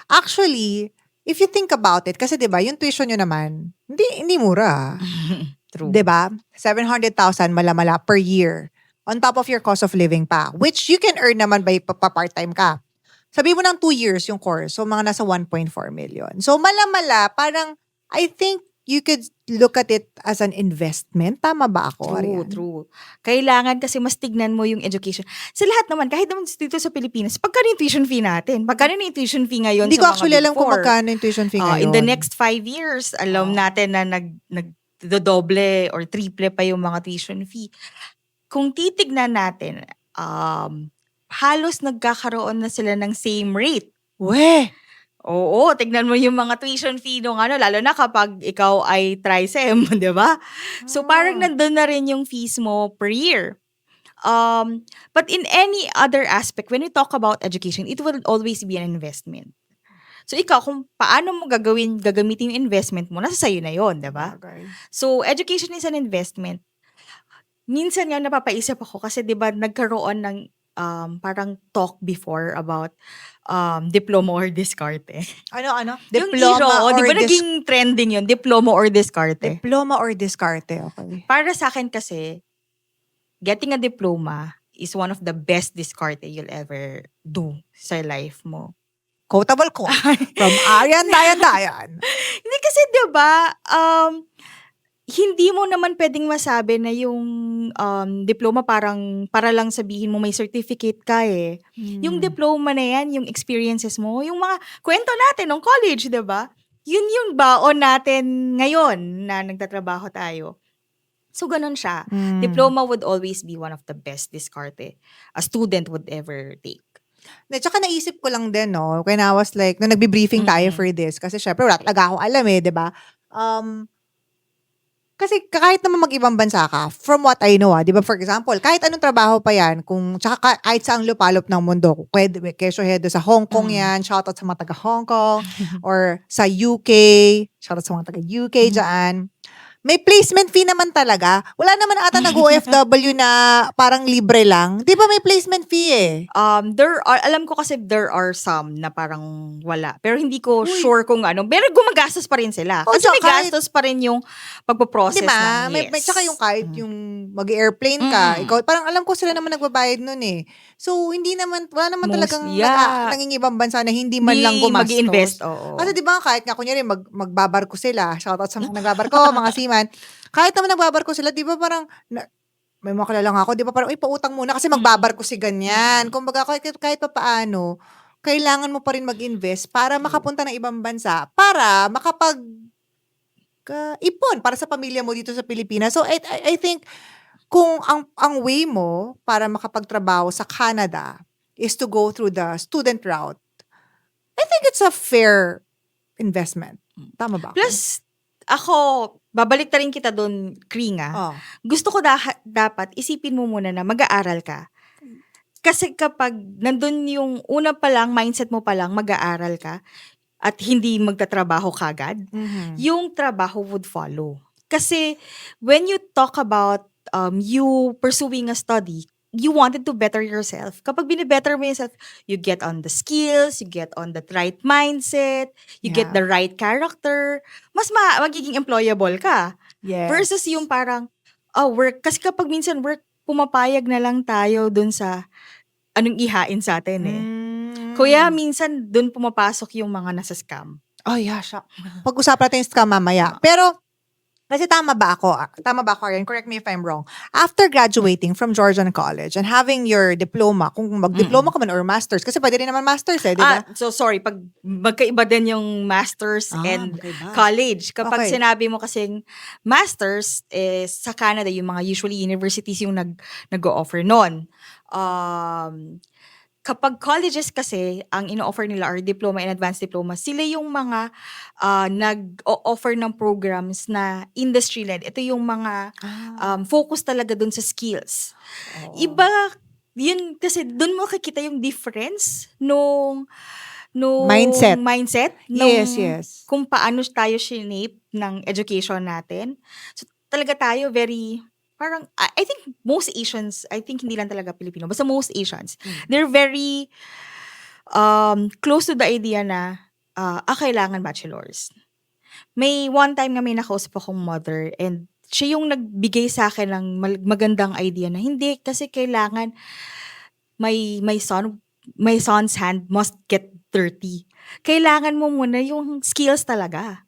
Actually, if you think about it, kasi 'di ba, yung tuition nyo naman, hindi mura. True. 'Di ba? 700,000 mala-mala per year on top of your cost of living pa, which you can earn naman by pa-part-time ka. Sabi mo ng 2 years yung course, so mga nasa 1.4 million. So mala-mala, parang I think you could look at it as an investment. Tama ba ako, Arian? True. Kailangan kasi mas tignan mo yung education. Sa lahat naman, kahit naman dito sa Pilipinas, pagkano yung tuition fee natin? Pagkano yung tuition fee ngayon Hindi ko sa mga actually alam kung before? magkano yung tuition fee ngayon. In the next 5 years, alam natin na nagdodoble or triple pa yung mga tuition fee. Kung titignan natin, halos nagkakaroon na sila ng same rate. Weh! Oo, tignan mo yung mga tuition fee nung ano, lalo na kapag ikaw ay TRICEM, 'di ba? So parang Ah. nandun na rin yung fees mo per year. But in any other aspect, when we talk about education, it will always be an investment. So ikaw, kung paano mo gagamitin yung investment mo, nasa sayo na yon, 'di ba? Bagay. So education is an investment. Minsan nga napapaisip ako kasi 'di ba nagkaroon ng parang talk before about diploma or diskarte. Ano? Yung issue, Diploma di or ba naging trending yun, diploma or diskarte? diploma or diskarte, okay. Para sa akin kasi, getting a diploma is one of the best diskarte you'll ever do sa life mo. Quotable quote from Arian Dayan. Hindi kasi 'di ba, hindi mo naman puwedeng masabi na yung diploma parang para lang sabihin mo may certificate ka, eh. Yung diploma na 'yan, yung experiences mo, yung mga kuwento natin nung college, 'di ba? Yun yung baon natin ngayon na nagtatrabaho tayo. So gano'n siya. Diploma would always be one of the best diskarte a student would ever take. Tsaka naisip ko lang din 'no, when I was like nung nagbi-briefing tayo for this kasi siyempre wala talaga akong alam, eh, 'di ba? Kasi kahit naman mag-ibang bansa ka, from what I know, 'di ba, for example, kahit anong trabaho pa 'yan kung tsaka kahit saang lupalop ng mundo, puwede kesyo hedo sa Hong Kong 'yan, shoutout sa mga taga Hong Kong or sa UK, shoutout sa mga taga UK diyaan. May placement fee naman talaga. Wala naman ata nag-OFW na parang libre lang. 'Di ba may placement fee, eh? Alam ko kasi there are some na parang wala. Pero hindi ko Uy. sure kung ano. Pero gumagastos pa rin sila. Oh, Kasi may tsaka kahit gastos pa rin yung 'di pagpo-process ba? ng May tsaka yung kahit Mm. yung mag-airplane ka, Mm. ikaw parang alam ko sila naman nagbabayad nun, eh. So, hindi naman wala naman talagang nangingibang bansa na hindi man lang Hindi gumastos. mag-invest, oo. Kasi 'di ba kahit nga kunyari magbabarko sila, shoutout sa mga nagbabarko, mga seaman. Kahit naman nagbabarko sila, 'di ba parang may mga kilala nga ako, 'di ba parang, "Uy, pautang muna kasi magbabarko si ganyan." Kumbaga kahit papaano, kailangan mo pa rin mag-invest para makapunta ng ibang bansa, para ipon para sa pamilya mo dito sa Pilipinas. So, I think kung ang way mo para makapagtrabaho sa Canada is to go through the student route, I think it's a fair investment. Tama ba ako? Plus, ako, babalik na rin kita doon, Kring, Oh. Gusto ko dapat isipin mo muna na mag-aaral ka. Kasi kapag nandun yung una pa lang, mindset mo pa lang, mag-aaral ka at hindi magtatrabaho kagad, yung trabaho would follow. Kasi when you talk about you pursuing a study, you wanted to better yourself. Kapag bine-better mo yourself, you get on the skills, you get on the right mindset, you get Yeah. the right character, mas magiging employable ka. Yes. Versus yung parang, work. Kasi kapag minsan work, pumapayag na lang tayo dun sa anong ihain sa atin, eh. Kaya minsan dun pumapasok yung mga nasa scam. Oh, yeah, siya. Pag-usapan natin yung scam mamaya. Pero, kasi tama ba ako, Arian? Correct me if I'm wrong. After graduating from Georgian College and having your diploma, kung mag-diploma ka man or master's, kasi pwede rin naman master's, eh, di ba? So sorry, pag magkaiba din yung masters and magkaiba. college. Kapag Okay. sinabi mo kasing masters, sa Canada, yung mga usually universities yung nag-o-offer nun. Kapag colleges kasi, ang ino-offer nila are diploma and advanced diploma, sila yung mga nag-o-offer ng programs na industry-led. Ito yung mga focus talaga dun sa skills. Oo. Iba, yun kasi dun mo makikita yung difference nung Mindset. nung Yes. kung paano tayo shape ng education natin. So talaga tayo very parang I think most Asians, I think hindi lang talaga Pilipino, basta most Asians, they're very close to the idea na kailangan bachelors. May one time nga may nakausap akong mother and siya yung nagbigay sa akin ng magandang idea na hindi kasi kailangan my son's hand must get dirty. Kailangan mo muna yung skills talaga.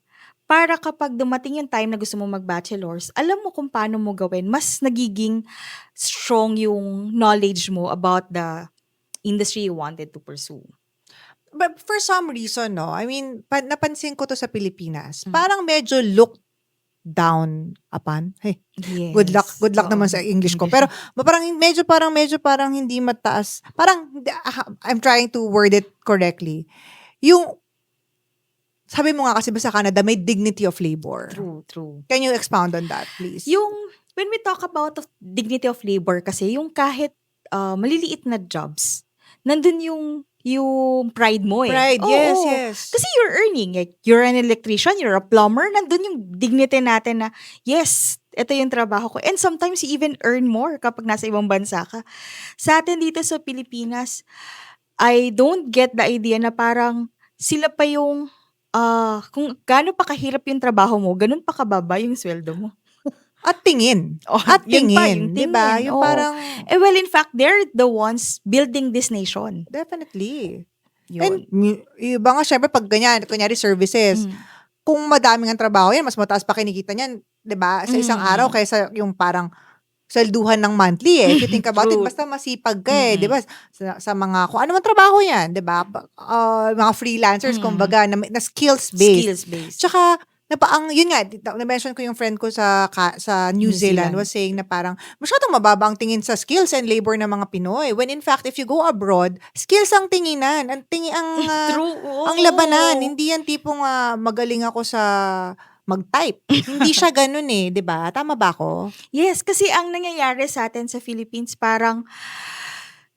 Para kapag dumating yung time na gusto mo mag-bachelors, alam mo kung paano mo gawin. Mas nagiging strong yung knowledge mo about the industry you wanted to pursue. But for some reason, no, I mean, napansin ko to sa Pilipinas, parang medyo looked down upon. Hey, Yes. good luck naman sa English ko. Pero parang medyo parang hindi mataas. Parang I'm trying to word it correctly. Yung sabi mo nga kasi ba sa Canada, may dignity of labor. True. Can you expound on that, please? When we talk about dignity of labor kasi, yung kahit maliliit na jobs, nandun yung pride mo eh. Pride, Oo. yes. Kasi you're earning. Like, you're an electrician, you're a plumber, nandun yung dignity natin na, yes, ito yung trabaho ko. And sometimes you even earn more kapag nasa ibang bansa ka. Sa atin dito sa Pilipinas, I don't get the idea na parang sila pa yung, kung gaano pa kahirap yung trabaho mo, ganun pa kababa yung sweldo mo. At tingin. Oh, At yun pa, tingin. yung Diba? tingin, Yung oo. parang, Well, in fact, they're the ones building this nation. definitely. Yun. And iba nga, syempre, pag ganyan, kunyari services, kung madaming ang trabaho yan, mas mataas pa kinikita niyan, 'di ba? Sa isang araw kaysa yung parang swelduhan ng monthly eh. If you think about it, True. basta masipag ka eh, 'di ba? Sa mga kung ano man trabaho yan, 'di ba? Mga freelancers kumbaga na skills based. Skills-based. Tsaka yun nga, na-mention ko yung friend ko sa New Zealand was saying na parang masyadong mababa ang tingin sa skills and labor ng mga Pinoy. When in fact, if you go abroad, skills ang tinginan. True. Ang labanan. Hindi yan tipong magaling ako sa mag-type. Hindi siya ganun eh, di ba? Tama ba ako? Yes, kasi ang nangyayari sa atin sa Philippines, parang,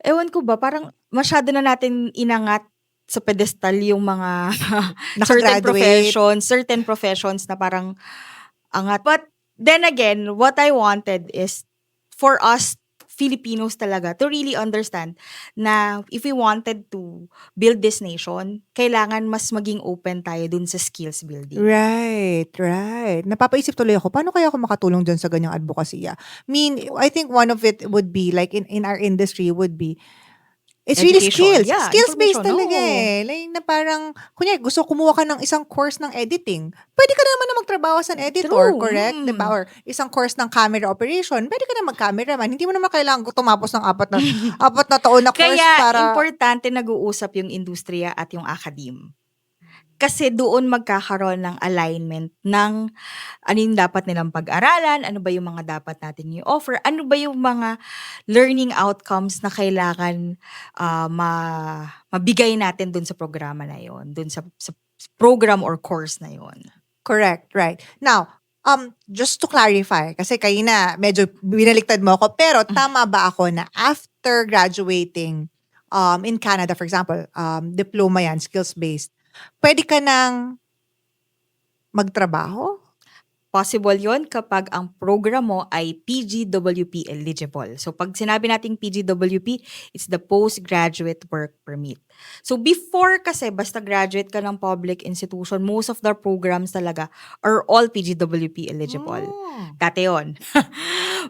ewan ko ba, parang masyado na natin inangat sa pedestal yung mga Nakagraduate. certain professions na parang angat. But then again, what I wanted is for us Filipinos talaga to really understand na if we wanted to build this nation, kailangan mas maging open tayo dun sa skills building. Right. Napapaisip tuloy ako, paano kaya ako makatulong dyan sa ganyang advokasya? I think one of it would be, like in our industry, would be, it's really Education. skills. Yeah, Skills-based information, talaga oo. eh. Like na parang, kunyari, gusto kumuha ka ng isang course ng editing. Pwede ka naman na magtrabaho as an editor, True. correct? Diba? Or isang course ng camera operation. Pwede ka na mag-cameraman. Hindi mo naman kailangan tumapos ng apat na taon na course Kaya para... importante nag-uusap yung industriya at yung academe. Kasi doon magkakaroon ng alignment ng ano yung dapat nilang pag-aralan, ano ba yung mga dapat natin i-offer, ano ba yung mga learning outcomes na kailangan mabigay natin doon sa programa na yon, doon sa program or course na yon. Correct, right. Now, just to clarify, kasi kayo na medyo binaliktad mo ako, pero tama ba ako na after graduating in Canada, for example, diploma yan, skills-based, pwede ka nang magtrabaho? Possible yon kapag ang program mo ay PGWP eligible. So, pag sinabi nating PGWP, it's the Postgraduate Work Permit. So, before kasi, basta graduate ka ng public institution, most of the programs talaga are all PGWP eligible. Dati yun.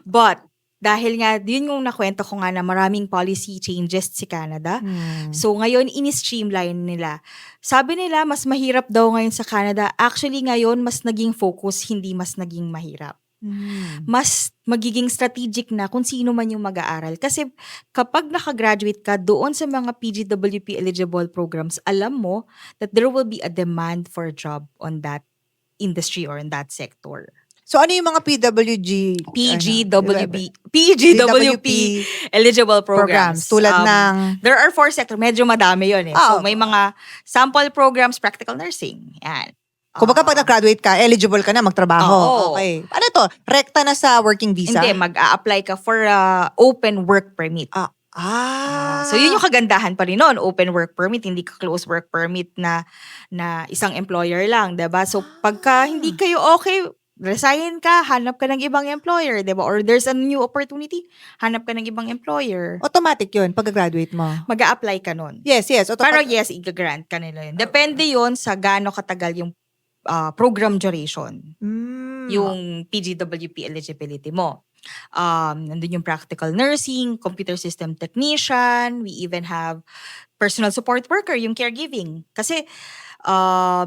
But, dahil nga, yun yung nakwento ko nga na maraming policy changes si Canada. So, ngayon, ini-streamline nila. Sabi nila, mas mahirap daw ngayon sa Canada. Actually, ngayon, mas naging focus, hindi mas naging mahirap. Mas magiging strategic na kung sino man yung mag-aaral. Kasi kapag nakagraduate ka doon sa mga PGWP eligible programs, alam mo that there will be a demand for a job on that industry or in that sector. So, ano yung mga PGWP eligible programs. Tulad ng... There are 4 sectors. Medyo madami yun eh. Ah, So, may mga sample programs, practical nursing. Yan. Kung pag nag-graduate ka, eligible ka na magtrabaho. Oo. Okay. Ano to? Rekta na sa working visa? Hindi, mag-a-apply ka for open work permit. So, yun yung kagandahan pa rin nun. Open work permit, hindi ka closed work permit na isang employer lang, diba? So, pagka hindi kayo okay, resign ka, hanap ka ng ibang employer, diba? Or there's a new opportunity, hanap ka ng ibang employer. Automatic yun, pag-graduate mo. Mag-a-apply ka nun. Yes. Pero yes, i-grant ka nila yun. Depende yun sa gaano katagal yung program duration. Yung PGWP eligibility mo. Nandun yung practical nursing, computer system technician, we even have personal support worker, yung caregiving. Kasi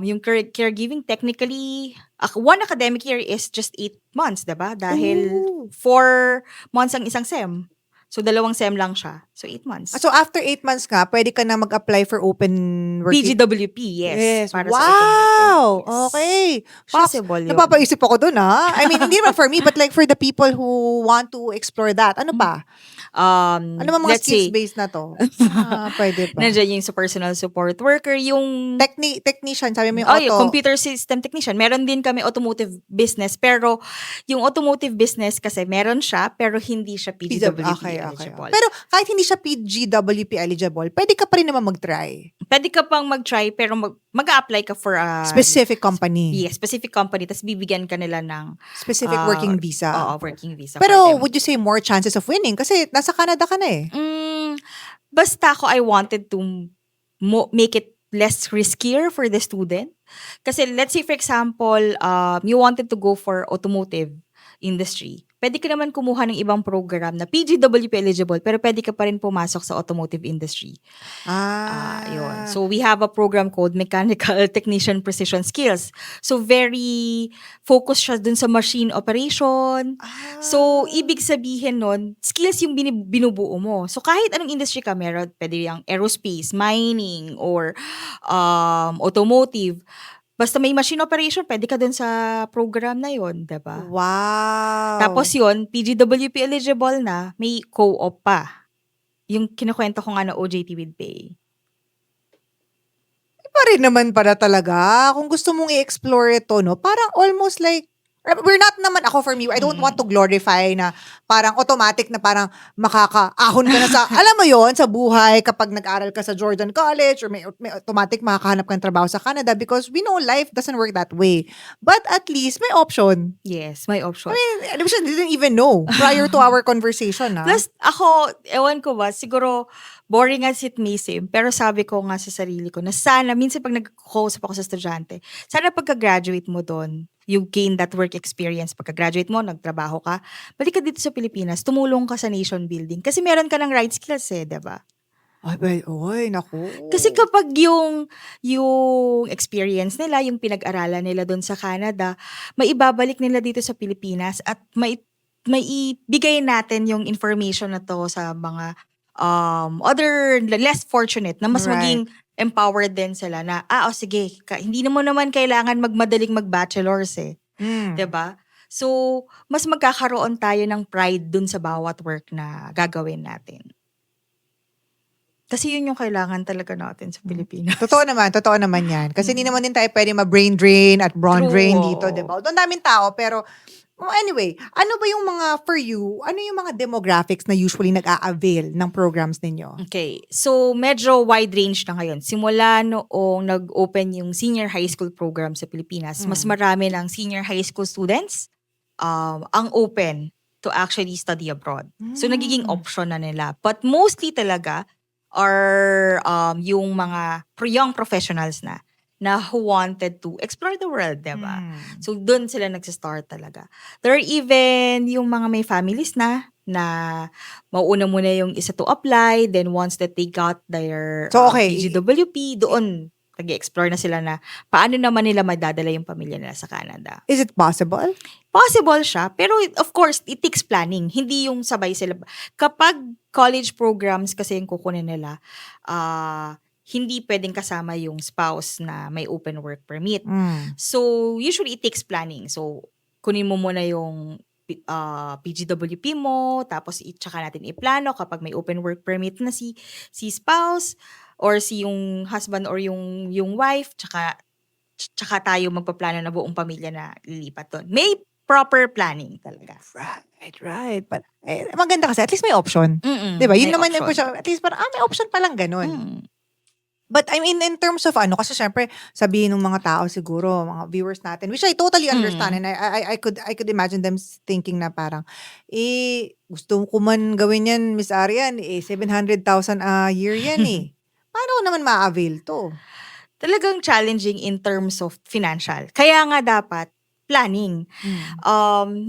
yung caregiving, technically, one academic year is just 8 months, diba? Dahil 4 months ang isang SEM. So, 2 SEM lang siya. So, 8 months. So, after 8 months nga, pwede ka na mag-apply for open working. PGWP, yes. Yes. Para sa automotive. Wow! Yes. Okay. Shucks, Possible yun. napapaisip ako dun, ha? I mean, hindi naman for me, but like for the people who want to explore that. Ano pa? Ano ba mga Let's say, skills-based na to? Pwede pa. nandiyan yung sa personal support worker, yung Technician, sabi mo yung yung auto. computer system technician. Meron din kami automotive business, pero yung automotive business kasi meron siya, pero hindi siya PGWP Okay. eligible. Pero kahit hindi siya PGWP eligible, pwede ka pa rin naman mag-try. Pwede ka pang mag-try, pero mag-a-apply ka for a Specific company. specific company, tapos bibigyan ka nila ng Specific working visa. working visa. Pero for them. would you say more chances of winning? Kasi nasa Canada ka na eh. Basta ako, I wanted to make it less riskier for the student. Kasi let's say, for example, you wanted to go for automotive industry. Pwede ka naman kumuha ng ibang program na PGWP eligible, pero pwede ka pa rin pumasok sa automotive industry. Yun. So, we have a program called Mechanical Technician Precision Skills. So, very focused siya dun sa machine operation. So, ibig sabihin nun, skills yung binubuo mo. So, kahit anong industry ka meron, pwede yung aerospace, mining, or automotive. Basta may machine operation, pwede ka dun sa program na yun, diba? Wow. Tapos yun, PGWP eligible na, may co-op pa. Yung kinukwento ko nga na OJT with pay. pa rin naman para talaga. Kung gusto mong i-explore ito, no? Parang almost like, we're not naman, ako for me, I don't want to glorify na parang automatic na parang makakaahon ka na sa, alam mo yon sa buhay kapag nag-aral ka sa Jordan College or may automatic makakahanap ka ng trabaho sa Canada because we know life doesn't work that way. But at least may option. Yes, may option. I mean, I didn't even know prior to our conversation. Plus, ako, ewan ko ba, siguro, boring as it may seem, pero sabi ko nga sa sarili ko na sana, minsan pag nag-coach ako sa estudyante, sana pagka-graduate mo doon, you gain that work experience. Pagka-graduate mo, nagtrabaho ka, balik ka dito sa Pilipinas, tumulong ka sa nation building. Kasi meron ka ng right skills diba? Ay, naku. Kasi kapag yung experience nila, yung pinag-aralan nila doon sa Canada, maibabalik nila dito sa Pilipinas at maibigay natin yung information na to sa mga other less fortunate na mas Right. maging empowered din sila na, sige, hindi naman kailangan magmadaling mag-bachelors diba? So, mas magkakaroon tayo ng pride dun sa bawat work na gagawin natin. Kasi yun yung kailangan talaga natin sa Pilipinas. Totoo naman yan. Kasi hindi naman din tayo pwede ma-brain drain at brawn True, drain oo. dito, diba? Doon daming tao, pero anyway, ano ba yung mga, for you, ano yung mga demographics na usually nag-a-avail ng programs ninyo? Okay. So, medyo wide range na ngayon. Simula noong nag-open yung senior high school program sa Pilipinas, mas marami ng senior high school students ang open to actually study abroad. So, nagiging option na nila. But mostly talaga are yung mga young professionals na who wanted to explore the world, diba? So, dun sila nagsistart talaga. There are even yung mga may families na mauuna muna yung isa to apply, then once that they got their So, okay. PGWP, doon nag-explore na sila na paano naman nila madadala yung pamilya nila sa Canada. Is it possible? Possible siya, pero of course, it takes planning. Hindi yung sabay sila. Kapag college programs kasi yung kukunin nila, hindi pwedeng kasama yung spouse na may open work permit. So, usually it takes planning. So, kunin mo muna yung PGWP mo, tapos tsaka natin iplano kapag may open work permit na si spouse or si yung husband or yung wife, tsaka tayo magpaplano na buong pamilya na lilipat doon. May proper planning talaga. Right. But maganda kasi, at least may option. Diba? Yun may naman yung option. at least parang, may option palang ganun. But I mean, in terms of kasi syempre, sabihin ng mga tao siguro, mga viewers natin, which I totally understand, and I could imagine them thinking na parang, gusto ko man gawin yan, Miss Arian, 700,000 a year yan Paano ko naman ma-avail to? Talagang challenging in terms of financial. Kaya nga dapat, planning.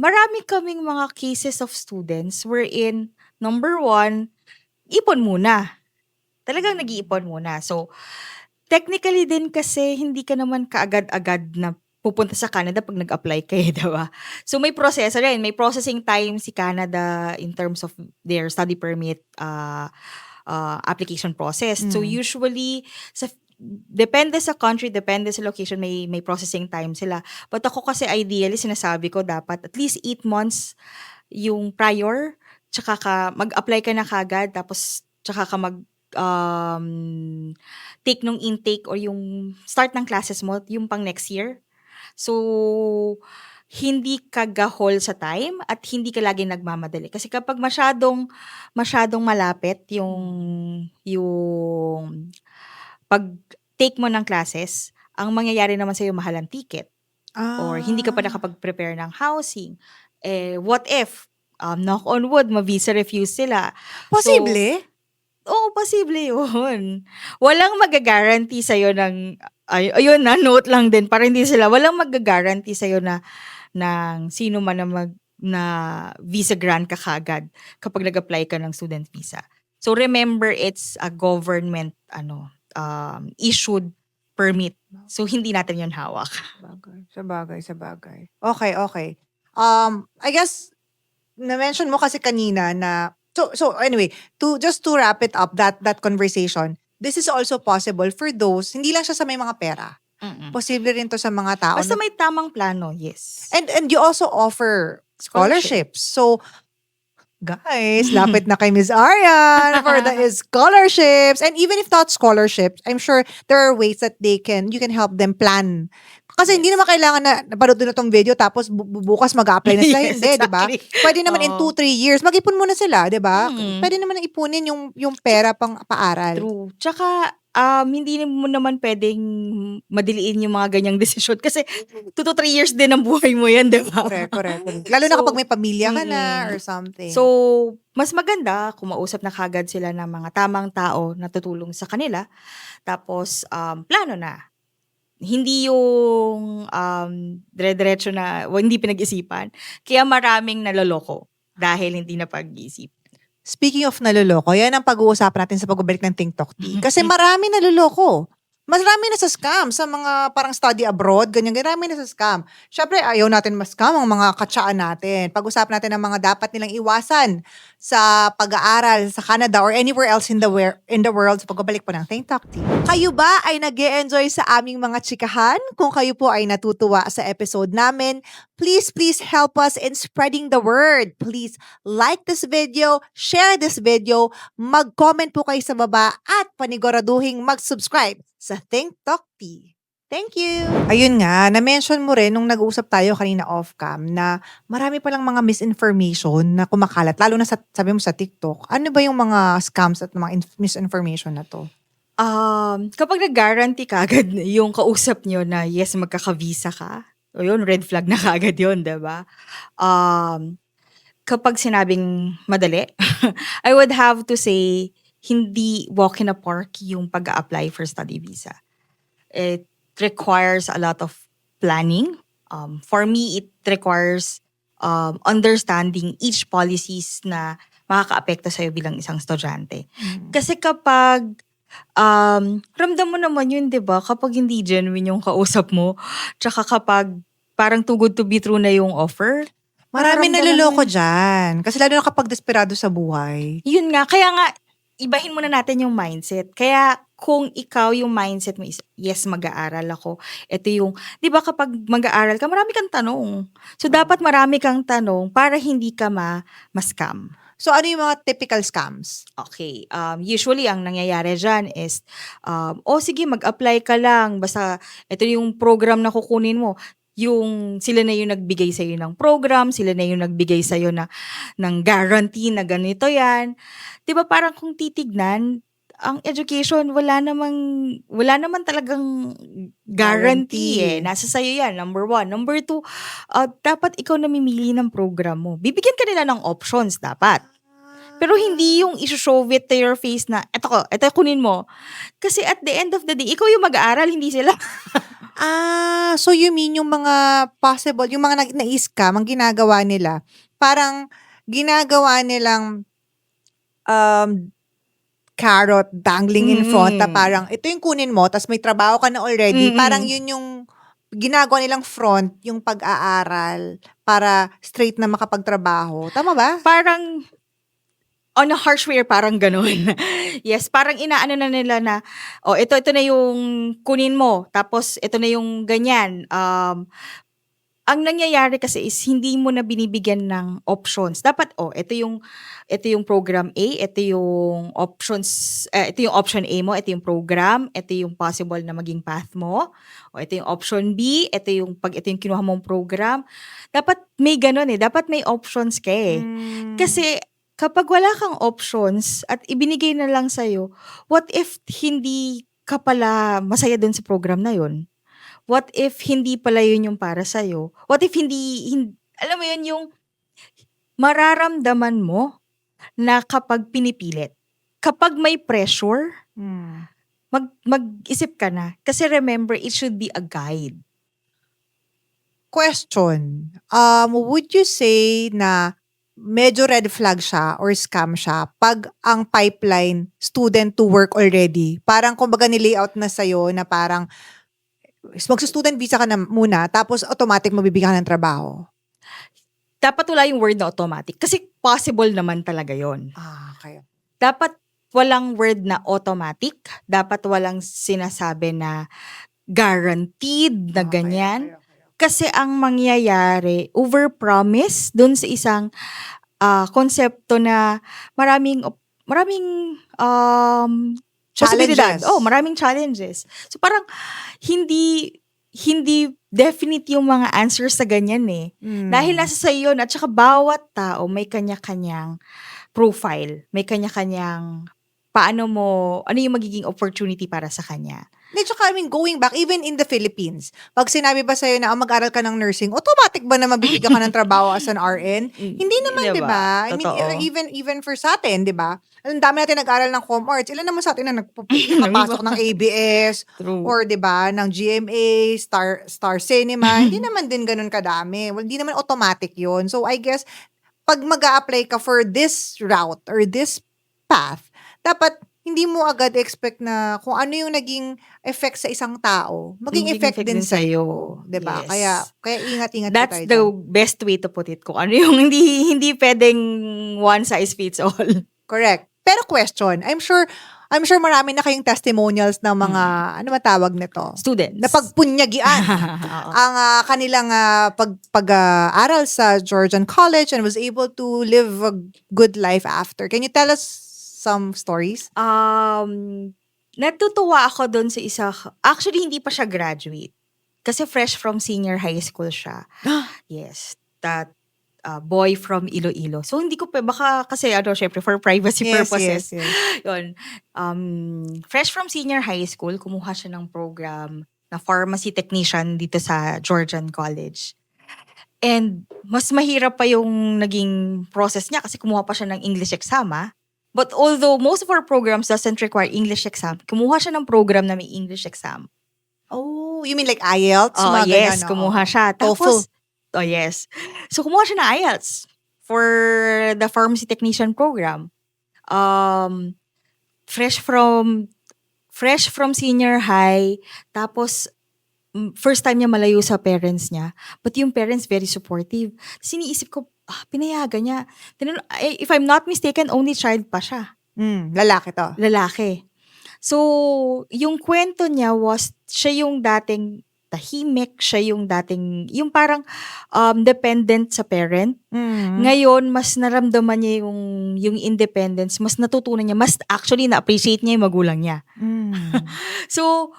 Marami kaming mga cases of students wherein, number 1, ipon muna. Talagang nag-iipon muna. So, technically din kasi, hindi ka naman kaagad-agad na pupunta sa Canada pag nag-apply kayo, 'di ba? So may proseso rin, may processing time si Canada in terms of their study permit application process. So Mm. usually depende sa country, depende sa location, may processing time sila. But ako kasi ideally sinasabi ko dapat at least 8 months yung prior, tsaka mag-apply ka na kagad, tapos tsaka ka take nung intake or yung start ng classes mo, yung pang next year. So, hindi ka gahol sa time at hindi ka laging nagmamadali. Kasi kapag masyadong malapit yung pag-take mo ng classes, ang mangyayari naman sa'yo mahal ang ticket or hindi ka pa Ah. nakapag-prepare ng housing. What if, knock on wood, ma-visa refuse sila. So, Posible? oo, posible yun. Walang mag-guarantee sa'yo ayun na, note lang din, para hindi walang mag-guarantee sa'yo ng sino man na visa grant ka kagad kapag nag-apply ka ng student visa. So remember, it's a government issued permit. So hindi natin yun hawak. Sabagay. Okay. I guess na-mention mo kasi kanina na so anyway, just to wrap it up that conversation, this is also possible for those hindi lang siya sa may mga pera. Mm-mm. Posible rin to sa mga tao Basta na, may tamang plano, yes. and you also offer scholarships. So guys, lapit na kay Miss Arian for the scholarships. And even if not scholarships, I'm sure there are ways that you can help them plan. Kasi hindi naman kailangan na napanood na tong video tapos bukas mag-a-apply na sila. Yes, Hindi, di ba? exactly. Pwede naman in Oo. 2-3 years, mag-ipon muna sila, di ba? Mm. Pwede naman na ipunin yung pera pang paaral. True. Tsaka, hindi mo naman pwedeng madiliin yung mga ganyang desisyon kasi 2 to 3 years din ang buhay mo yan, di ba? Correct. Lalo na So, kapag may pamilya ka na mm. or something. So, mas maganda kung mausap na kagad sila ng mga tamang tao na tutulong sa kanila. Tapos, plano na. Hindi yung dire-diretso na hindi pinag-isipan. Kaya maraming naloloko dahil hindi na pag-iisip. Speaking of naloloko, yan ang pag-uusapan natin sa pagbabalik ng TikTok Tea. Kasi marami naloloko. Marami na sa scam sa mga parang study abroad, ganyan, marami na sa scam. Syempre, ayaw natin mas-scam ang mga katsaan natin. Pag-usapan natin ang mga dapat nilang iwasan sa pag-aaral sa Canada or anywhere else in the world sa pagbabalik po ng TikTok Tea. Kayo ba ay nag-e-enjoy sa aming mga chikahan? Kung kayo po ay natutuwa sa episode namin, please help us in spreading the word. Please like this video, share this video, mag-comment po kayo sa baba at paniguraduhin mag-subscribe sa TikTok Tea. Thank you! Ayun nga, na-mention mo rin nung nag-uusap tayo kanina off-cam na marami palang mga misinformation na kumakalat, lalo na sabi mo sa TikTok. Ano ba yung mga scams at mga misinformation na to? Kapag nag-guarantee kagad yung kausap nyo na yes, magkaka-visa ka, o yun, red flag na kagad yun, diba? Kapag sinabing madali, I would have to say, hindi walk in a park yung pag-a-apply for study visa. It requires a lot of planning. For me, it requires understanding each policies na makaka-apekto sa'yo bilang isang estudyante. Kasi kapag ramdam mo naman yun, di ba? Kapag hindi genuine yung kausap mo, tsaka kapag parang too good to be true na yung offer, Marami mararamdaman naluloko mo dyan. Kasi lalo na kapag desperado sa buhay. yun nga, kaya nga, ibahin muna natin yung mindset. Kaya kung ikaw yung mindset mo is, yes, mag-aaral ako. Ito yung, di ba kapag mag-aaral ka, marami kang tanong. So, dapat marami kang tanong para hindi ka ma-scam. So ano yung mga typical scams? Okay. Usually, ang nangyayari dyan is, sige, mag-apply ka lang. Basta, ito yung program na kukunin mo. Sila na yung nagbigay sa'yo ng program, sila na yung nagbigay sa'yo ng guarantee na ganito yan. Diba parang kung titignan, ang education, wala naman talagang guarantee eh. Nasa sa'yo yan, number 1. Number 2, dapat ikaw namimili ng program mo. Bibigyan ka nila ng options, dapat. Pero hindi yung i-show it to your face na, eto kunin mo. Kasi at the end of the day, ikaw yung mag-aaral, hindi sila. So you mean yung mga possible, yung mga na-scam, ang ginagawa nila, parang ginagawa nilang carrot dangling in front na parang, ito yung kunin mo, tas may trabaho ka na already, parang yun yung ginagawa nilang front yung pag-aaral para straight na makapagtrabaho. Tama ba? Parang on a harsh way, parang ganun. Yes, parang inaano na nila na, ito na yung kunin mo, tapos ito na yung ganyan. Ang nangyayari kasi is hindi mo na binibigyan ng options. Dapat, ito yung program A, ito yung ito yung option A mo, ito yung program, ito yung possible na maging path mo. O ito yung option B, ito yung kinuha mong program. Dapat may ganun dapat may options ka Kasi kapag wala kang options at ibinigay na lang sa'yo, what if hindi ka pala masaya dun sa program na yun? What if hindi pala yun yung para sa'yo? What if alam mo yun, yung mararamdaman mo na kapag pinipilit, kapag may pressure, Hmm. mag-isip ka na. Kasi remember, it should be a guide. Question. Would you say na medyo red flag siya or scam siya pag ang pipeline student to work already? Parang kumbaga ni-layout na sa'yo na parang magsa-student visa ka na muna tapos automatic mabibigyan ka ng trabaho. Dapat wala yung word na automatic. Kasi possible naman talaga yon. Okay. Dapat walang word na automatic. Dapat walang sinasabi na guaranteed na ganyan. Kasi ang mangyayari, overpromise dun sa isang konsepto na maraming posibilidad. Challenges. Maraming challenges. So parang hindi definite yung mga answers sa ganyan Dahil nasa sa yun at saka bawat tao may kanya-kanyang profile, may kanya-kanyang ano yung magiging opportunity para sa kanya. Tsaka, going back, even in the Philippines, pag sinabi ba sa'yo na mag-aral ka ng nursing, automatic ba na mabibigyan ka ng trabaho as an RN? Hindi naman, di ba? I mean, Totoo. even for sa atin, di ba? Ang dami natin nag-aral ng Com Arts. Ilan naman sa atin na nagpapasok ng ABS True. or, di ba, ng GMA, Star Cinema. Hindi naman din ganun kadami. Well, hindi naman automatic yon. So, I guess, pag mag-a-apply ka for this route or this path, dapat hindi mo agad expect na kung ano yung naging effect sa isang tao, maging effect din sa'yo. Diba? Yes. Kaya ingat-ingat po That's tayo the dyan. best way to put it. Kung ano yung hindi pwedeng one size fits all. Correct. Pero question, I'm sure marami na kayong testimonials ng mga, ano matawag nito? Students. Na pagpunyagian Oo. ang kanilang pag-aral sa Georgian College and was able to live a good life after. Can you tell us some stories? Natutuwa ako doon sa isa. Actually, hindi pa siya graduate. Kasi fresh from senior high school siya. Yes. That boy from Iloilo. So, hindi ko pa, baka kasi syempre for privacy purposes. Yes. Yun. Fresh from senior high school, kumuha siya ng program na pharmacy technician dito sa Georgian College. And mas mahirap pa yung naging process niya kasi kumuha pa siya ng English exam. But although most of our programs doesn't require English exam, kumuha siya ng program na may English exam. Oh, you mean like IELTS? Oh, Mga yes, ganyan, kumuha siya. TOEFL. Tapos, yes. So, kumuha siya ng IELTS for the pharmacy technician program. Fresh from senior high, tapos first time niya malayo sa parents niya. But yung parents very supportive. Siniisip ko, pinayagan niya. If I'm not mistaken, only child pa siya. Lalaki to. Lalaki. So, yung kwento niya was, siya yung dating tahimik, siya yung dating, yung parang dependent sa parent. Ngayon, mas naramdaman niya yung independence, mas natutunan niya, mas actually na-appreciate niya yung magulang niya. So,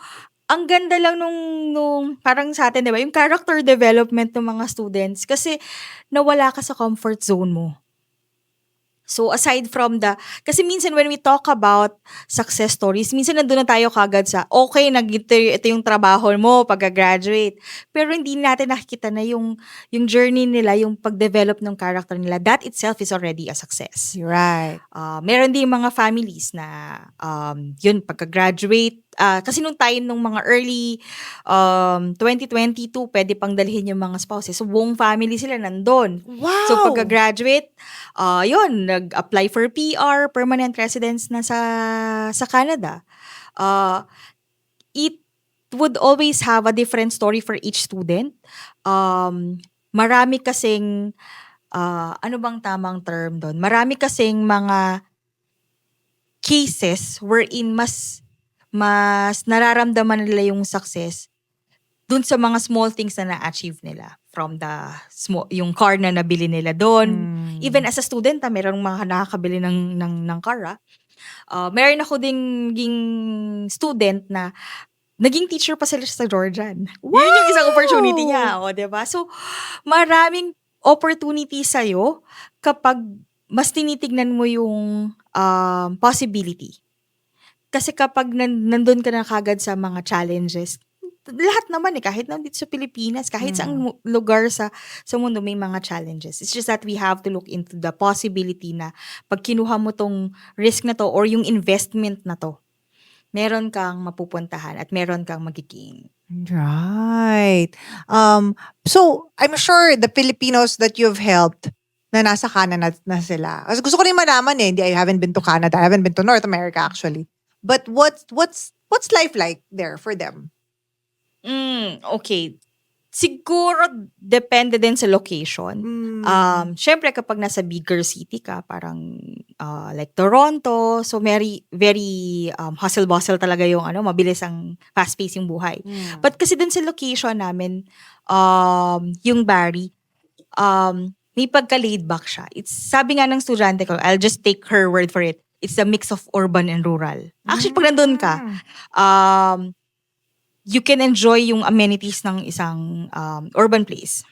ang ganda lang nung parang sa atin, di ba? Yung character development ng mga students kasi nawala ka sa comfort zone mo. So, aside from kasi minsan when we talk about success stories, minsan nandun na tayo kagad sa, okay, ito yung trabaho mo pagka-graduate. Pero hindi natin nakikita na yung journey nila, yung pag-develop ng character nila. That itself is already a success. You're right. Meron din mga families na, yun, pagka-graduate, kasi nung time nung mga early 2022, pwede pang dalhin yung mga spouses. So, buong family sila nandun. Wow! So, pagka-graduate, yun, nag-apply for PR, permanent residence na sa Canada. It would always have a different story for each student. Marami kasing, ano bang tamang term doon? Marami kasing mga cases wherein mas nararamdaman nila yung success dun sa mga small things na na-achieve nila from the yung car na nabili nila doon. Even as a student, merong mga nakakabili ng car. Meron ako ding student na naging teacher pa sila sa Georgian. Yun yung isang opportunity niya, diba? So, maraming opportunity sa'yo kapag mas tinitignan mo yung possibility. Kasi kapag nandun ka na kagad sa mga challenges, lahat naman kahit nandito sa Pilipinas, kahit sa lugar sa mundo may mga challenges. It's just that we have to look into the possibility na pag kinuha mo tong risk na to or yung investment na to, meron kang mapupuntahan at meron kang magigain. Right. So, I'm sure the Filipinos that you've helped na nasa Canada na sila. Kasi gusto ko rin malaman I haven't been to Canada. I haven't been to North America actually. But what's life like there for them? Okay. Siguro depende din sa location. Syempre kapag nasa bigger city ka, parang like Toronto, so very hustle-bustle talaga yung mabilis ang fast-paced yung buhay. But kasi dun sa location namin, yung Barrie, may pagka-laid back siya. Sabi nga ng estudyante ko, I'll just take her word for it. It's a mix of urban and rural. Actually, pag nandun ka, you can enjoy yung amenities ng isang urban place.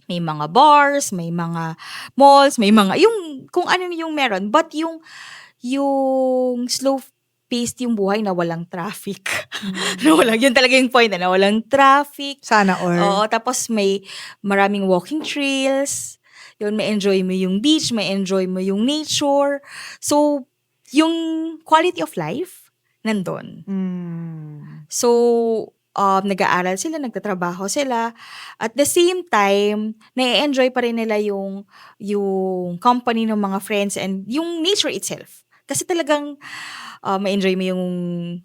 May mga bars, may mga malls, may mga, yung kung ano yung meron. But yung slow-paced yung buhay na walang traffic. Yun talaga yung point na walang traffic. Sana all. Oo, tapos may maraming walking trails. Yun, may enjoy mo yung beach, may enjoy mo yung nature. So, yung quality of life, nandun. So, nag-aaral sila, nagtatrabaho sila. At the same time, na-enjoy pa rin nila yung company ng mga friends and yung nature itself. Kasi talagang ma-enjoy mo yung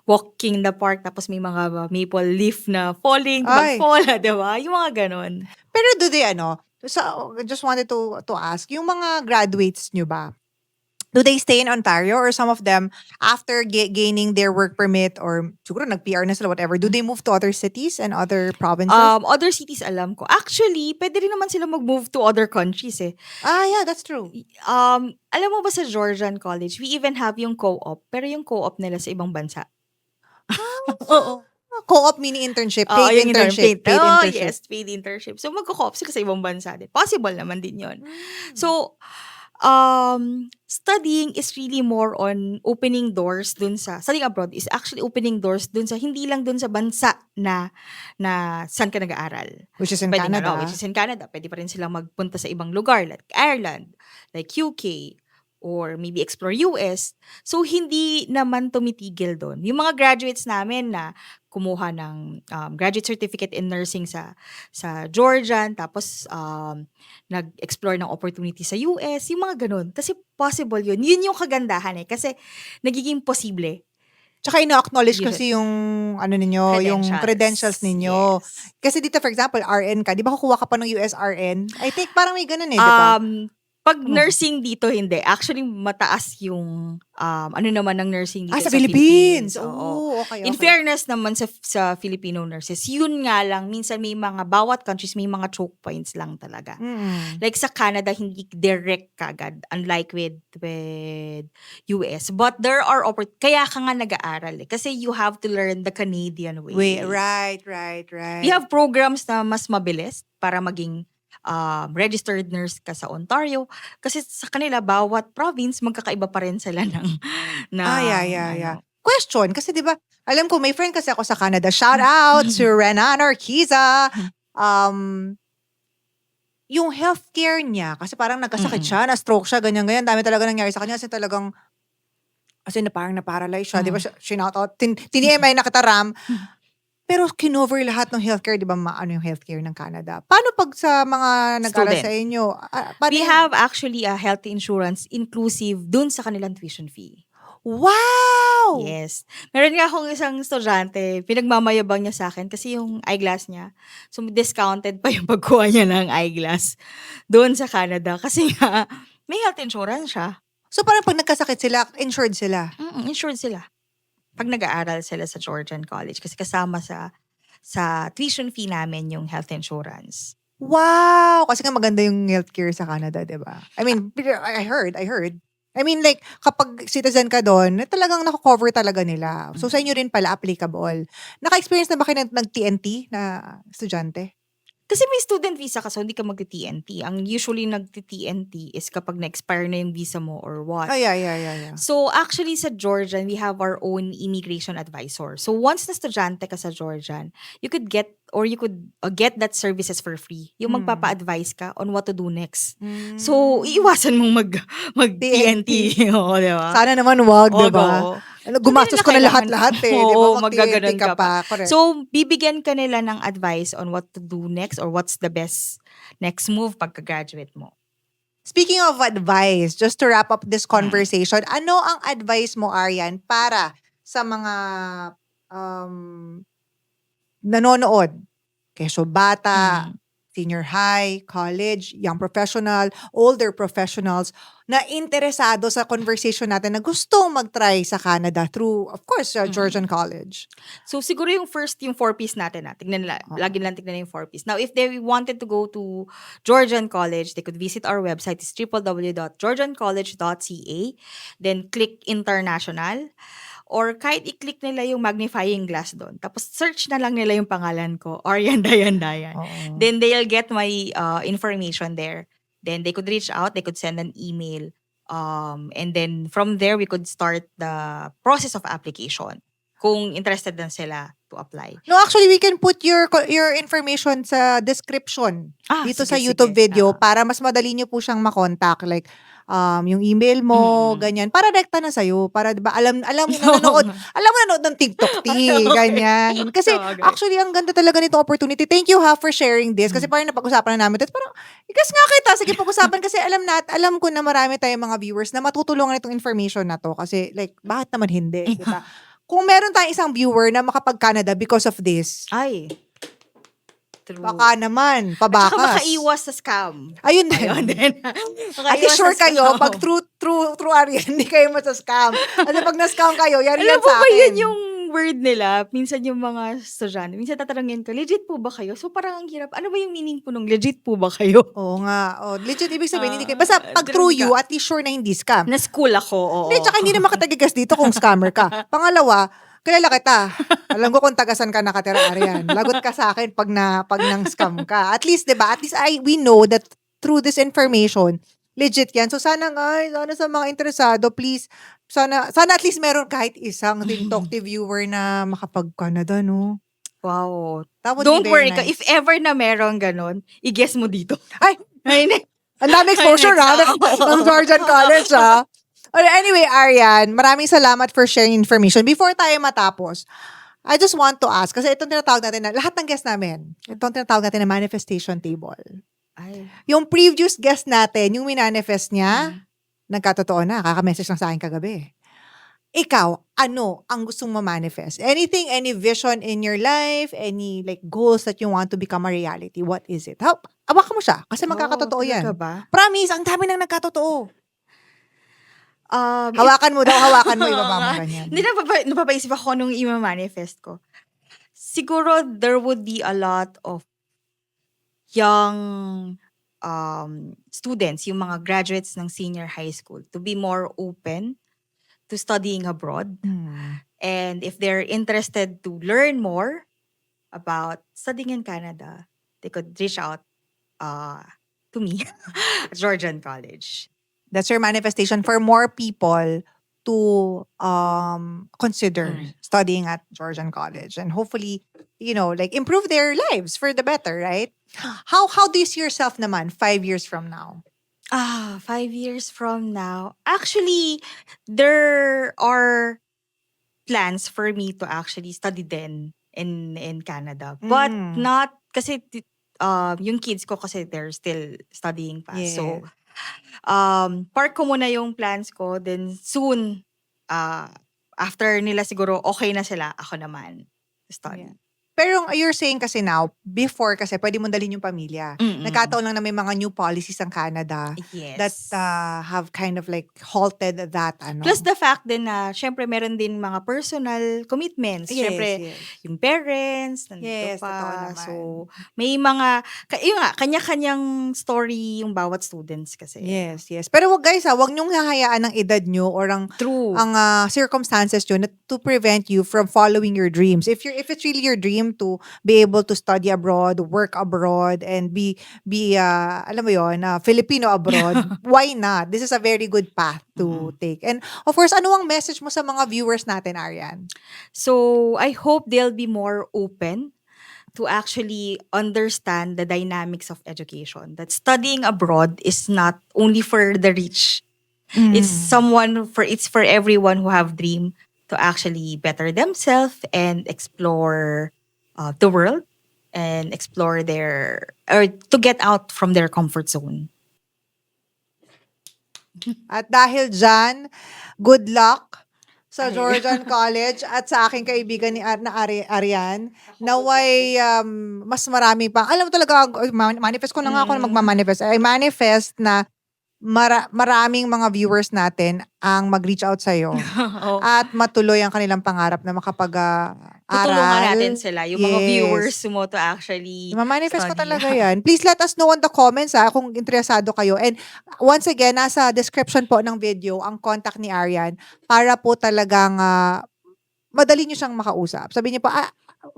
walking in the park tapos may mga maple leaf na falling, mag-fall, diba? Yung mga ganon. Pero do they so just wanted to ask, yung mga graduates nyo ba, do they stay in Ontario or some of them, after gaining their work permit or siguro nag-PR na sila, whatever, do they move to other cities and other provinces? Other cities alam ko. Actually, pwede rin naman sila mag-move to other countries Yeah, that's true. Alam mo ba sa Georgian College, we even have yung co-op, pero yung co-op nila sa ibang bansa. Oo. Co-op mini internship, paid yung internship. Paid internship. Yes, paid internship. So, magko-co-op sila sa ibang bansa din. Possible naman din yun. So, studying is really more on opening doors dun sa studying abroad is actually opening doors dun sa hindi lang dun sa bansa na saan ka nag-aaral. Which is in Pwede Canada. Which is in Canada. Pwede pa rin silang magpunta sa ibang lugar like Ireland, like UK, or maybe explore US. So, hindi naman tumitigil doon. Yung mga graduates namin na kumuha ng graduate certificate in nursing sa Georgian, tapos nag-explore ng opportunity sa US, yung mga ganun. Kasi possible yun. Yun yung kagandahan kasi nagiging posible. Tsaka ina-acknowledge kasi yung ninyo, yung credentials ninyo. Yes. Kasi dito, for example, RN ka, di ba kukuha ka pa ng US RN? I think parang may ganun di ba? Pag nursing dito, hindi. Actually, mataas yung naman ng nursing dito sa Philippines. Oo. Okay. In fairness naman sa Filipino nurses, yun nga lang, minsan may bawat countries may mga choke points lang talaga. Like sa Canada, hindi direct kagad, unlike with US. But there are kaya ka nga nag-aaral kasi you have to learn the Canadian way. Right. We have programs na mas mabilis para maging registered nurse ka sa Ontario kasi sa kanila bawat province magkakaiba pa rin sila ng yeah. Question, kasi 'di ba, alam ko may friend kasi ako sa Canada. Shout out to Renan Orquiza. Yung healthcare niya kasi parang nagkasakit siya, na-stroke siya, ganyan. Dami talaga nangyari sa kanya kasi talagang parang na-paralyze siya, 'di ba? Shout out, tinimay na kita Ram. Pero kinover lahat ng healthcare, di ba yung healthcare ng Canada? Paano pag sa mga nag-aral sa inyo? We have actually a health insurance inclusive dun sa kanilang tuition fee. Wow! Wow! Yes. Meron nga akong isang estudyante, pinagmamayabang niya sa akin kasi yung eyeglass niya, so discounted pa yung pagkuha niya ng eyeglass doon sa Canada kasi nga may health insurance siya. So parang pag nagkasakit sila, insured sila. Insured sila. Pag nag-aaral sila sa Georgian College kasi kasama sa tuition fee namin yung health insurance. Wow! Kasi nga maganda yung healthcare sa Canada, di ba? I mean, I heard. I mean, like, kapag citizen ka doon, talagang nako-cover talaga nila. So, sa inyo rin pala applicable. Naka-experience na ba kayo nag-TNT na estudyante? Kasi may student visa ka, so hindi ka magti-TNT. Ang usually nagti-TNT is kapag na-expire na yung visa mo or what. Ay, yeah. So, actually sa Georgian, we have our own immigration advisor. So, once na estudyante ka sa Georgian, you could get that services for free. Yung magpapa-advise ka on what to do next. So, iiwasan mong mag-TNT. Oo, di ba? Sana naman wag, di ba? Oo. Gumastos ko na lahat-lahat eh. Di ba? Oo, Mag-TNT magaganon ka ka pa. pa. Correct. So, bibigyan ka nila ng advice on what to do next or what's the best next move pagka-graduate mo. Speaking of advice, just to wrap up this conversation, ano ang advice mo, Arian, para sa mga nanonood? Keso bata, senior high, college, young professional, older professionals na interesado sa conversation natin na gustong mag-try sa Canada through, of course, Georgian College. So, siguro yung 4-piece natin. Tignan nila. Lagi lang tignan yung 4-piece. Now, if they wanted to go to Georgian College, they could visit our website. It's www.georgiancollege.ca. Then, click international. Or kahit i-click nila yung magnifying glass doon. Tapos, search na lang nila yung pangalan ko, Arian Dayan. Then, they'll get my information there. Then, they could reach out. They could send an email. And then, from there, we could start the process of application. Kung interested na sila to apply. No, actually, we can put your information sa description dito sa sige, YouTube video sige. para mas madali nyo po siyang makontak. Like, yung email mo, ganyan. Para rekta na sa'yo. Para, diba, alam mo nanonood ng TikTok ganyan. Kasi, actually, ang ganda talaga nitong opportunity. Thank you for sharing this. Kasi parang napag-usapan na namin. Parang, ikas nga kita. Sige, pag-usapan. Kasi alam ko na marami tayong mga viewers na matutulungan itong information na to. Kasi, like, bakit naman hindi? Diba? Kung meron tayong isang viewer na makapag-Canada because of this, Ay. True. baka naman, At pabakas. saka makaiwas sa scam. Ayun din. At least sure kayo, pag true Arian, hindi kayo masascam. Kasi pag na-scam kayo, yari yan Alam mo sa ba akin. yun yung word nila? Minsan yung mga estudyante, minsan tatanungin ko, legit po ba kayo? So parang ang hirap. Ano ba yung meaning po nung legit po ba kayo? Oo nga. Legit, ibig sabihin, hindi kayo. Basta pag true you, at least sure na hindi scam. Na-school ako, oo. Hindi, tsaka hindi naman katagagas dito kung scammer ka. Pangalawa, kilala kita. Alam ko kung tagasan ka nakatira, Arian. Lagot ka sa akin pag nang scam ka. At least, diba? At least we know that through this information, legit yan. So, sana sa mga interesado, please, sana at least meron kahit isang TikTok viewer na makapag-Canada, no? Wow. That would Don't be worry very ka. nice. If ever na meron ganon, i-guess mo dito. Ay, ang dami exposure, ng Georgian College, Anyway, Arian, maraming salamat for sharing information. Before tayo matapos, I just want to ask, kasi itong tinatawag natin na, lahat ng guests namin, itong tinatawag natin na manifestation table. Ay. Yung previous guest natin, yung minanifest niya, nagkatotoo na, kaka-message lang sa akin kagabi. Ikaw, ano ang gustong ma-manifest? Anything, any vision in your life, any like goals that you want to become a reality? What is it? Awakan mo siya, kasi magkakatotoo yan. Talaga ba? Promise, ang dami nang nagkatotoo. Hawakan mo, ibaba mo ganyan. Hindi napapaisip ako nung i-manifest ko. Siguro there would be a lot of young students, yung mga graduates ng senior high school, to be more open to studying abroad. And if they're interested to learn more about studying in Canada, they could reach out to me at Georgian College. That's your manifestation for more people to consider studying at Georgian College and hopefully, like improve their lives for the better, right? How do you see yourself naman 5 years from now? 5 years from now. Actually, there are plans for me to actually study then in Canada. But not, kasi yung kids ko kasi they're still studying pa. Yes. So, park ko muna yung plans ko. Then soon, after nila siguro okay na sila, ako naman study. Yeah. Pero you're saying kasi now, before kasi pwede mong dalhin yung pamilya. Mm. Nagkataon lang na may mga new policies ang Canada that Yes. have kind of like halted that ano. Plus the fact din na syempre meron din mga personal commitments. Syempre, yes. yung parents, nandito Yes, totoo pa. naman. So, may mga, yun nga, kanya-kanyang story yung bawat students kasi. Yes, yes. Pero wag guys, wag niyong hahayaan ng edad niyo or ang True. circumstances niyo to prevent you from following your dreams. If it's really your dream to be able to study abroad, work abroad, and be alam mo yon, Filipino abroad, why not? This is a very good path to take. And of course, ano ang message mo sa mga viewers natin, Arian? So, I hope they'll be more open to actually understand the dynamics of education. That studying abroad is not only for the rich. It's for everyone who have dream to actually better themselves and explore the world and explore or to get out from their comfort zone. At dahil dyan, good luck sa Georgian College at sa aking kaibigan ni Arian. Naway mas marami pa. Alam mo talaga, manifest ko na nga ako na magmamanifest. I manifest na maraming mga viewers natin ang mag-reach out sa'yo at matuloy ang kanilang pangarap na makapag-aral. Tutulungan natin sila, yung mga Yes. viewers mo to actually Mamanifest ko study. talaga yan. Please let us know on the comments kung interesado kayo. And once again, nasa description po ng video ang contact ni Arian para po talagang madali nyo siyang makausap. Sabihin niyo po,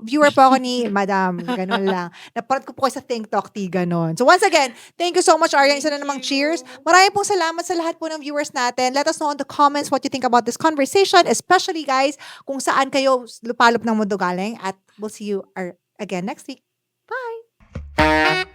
viewer po ako ni Madam. Ganun lang. Naparad ko po kayo sa Think Talk Tea. Ganun. So once again, thank you so much, Arian. Isa na namang cheers. Maraming pong salamat sa lahat po ng viewers natin. Let us know in the comments what you think about this conversation. Especially guys, kung saan kayo lupalop ng mundo galing. At we'll see you again next week. Bye!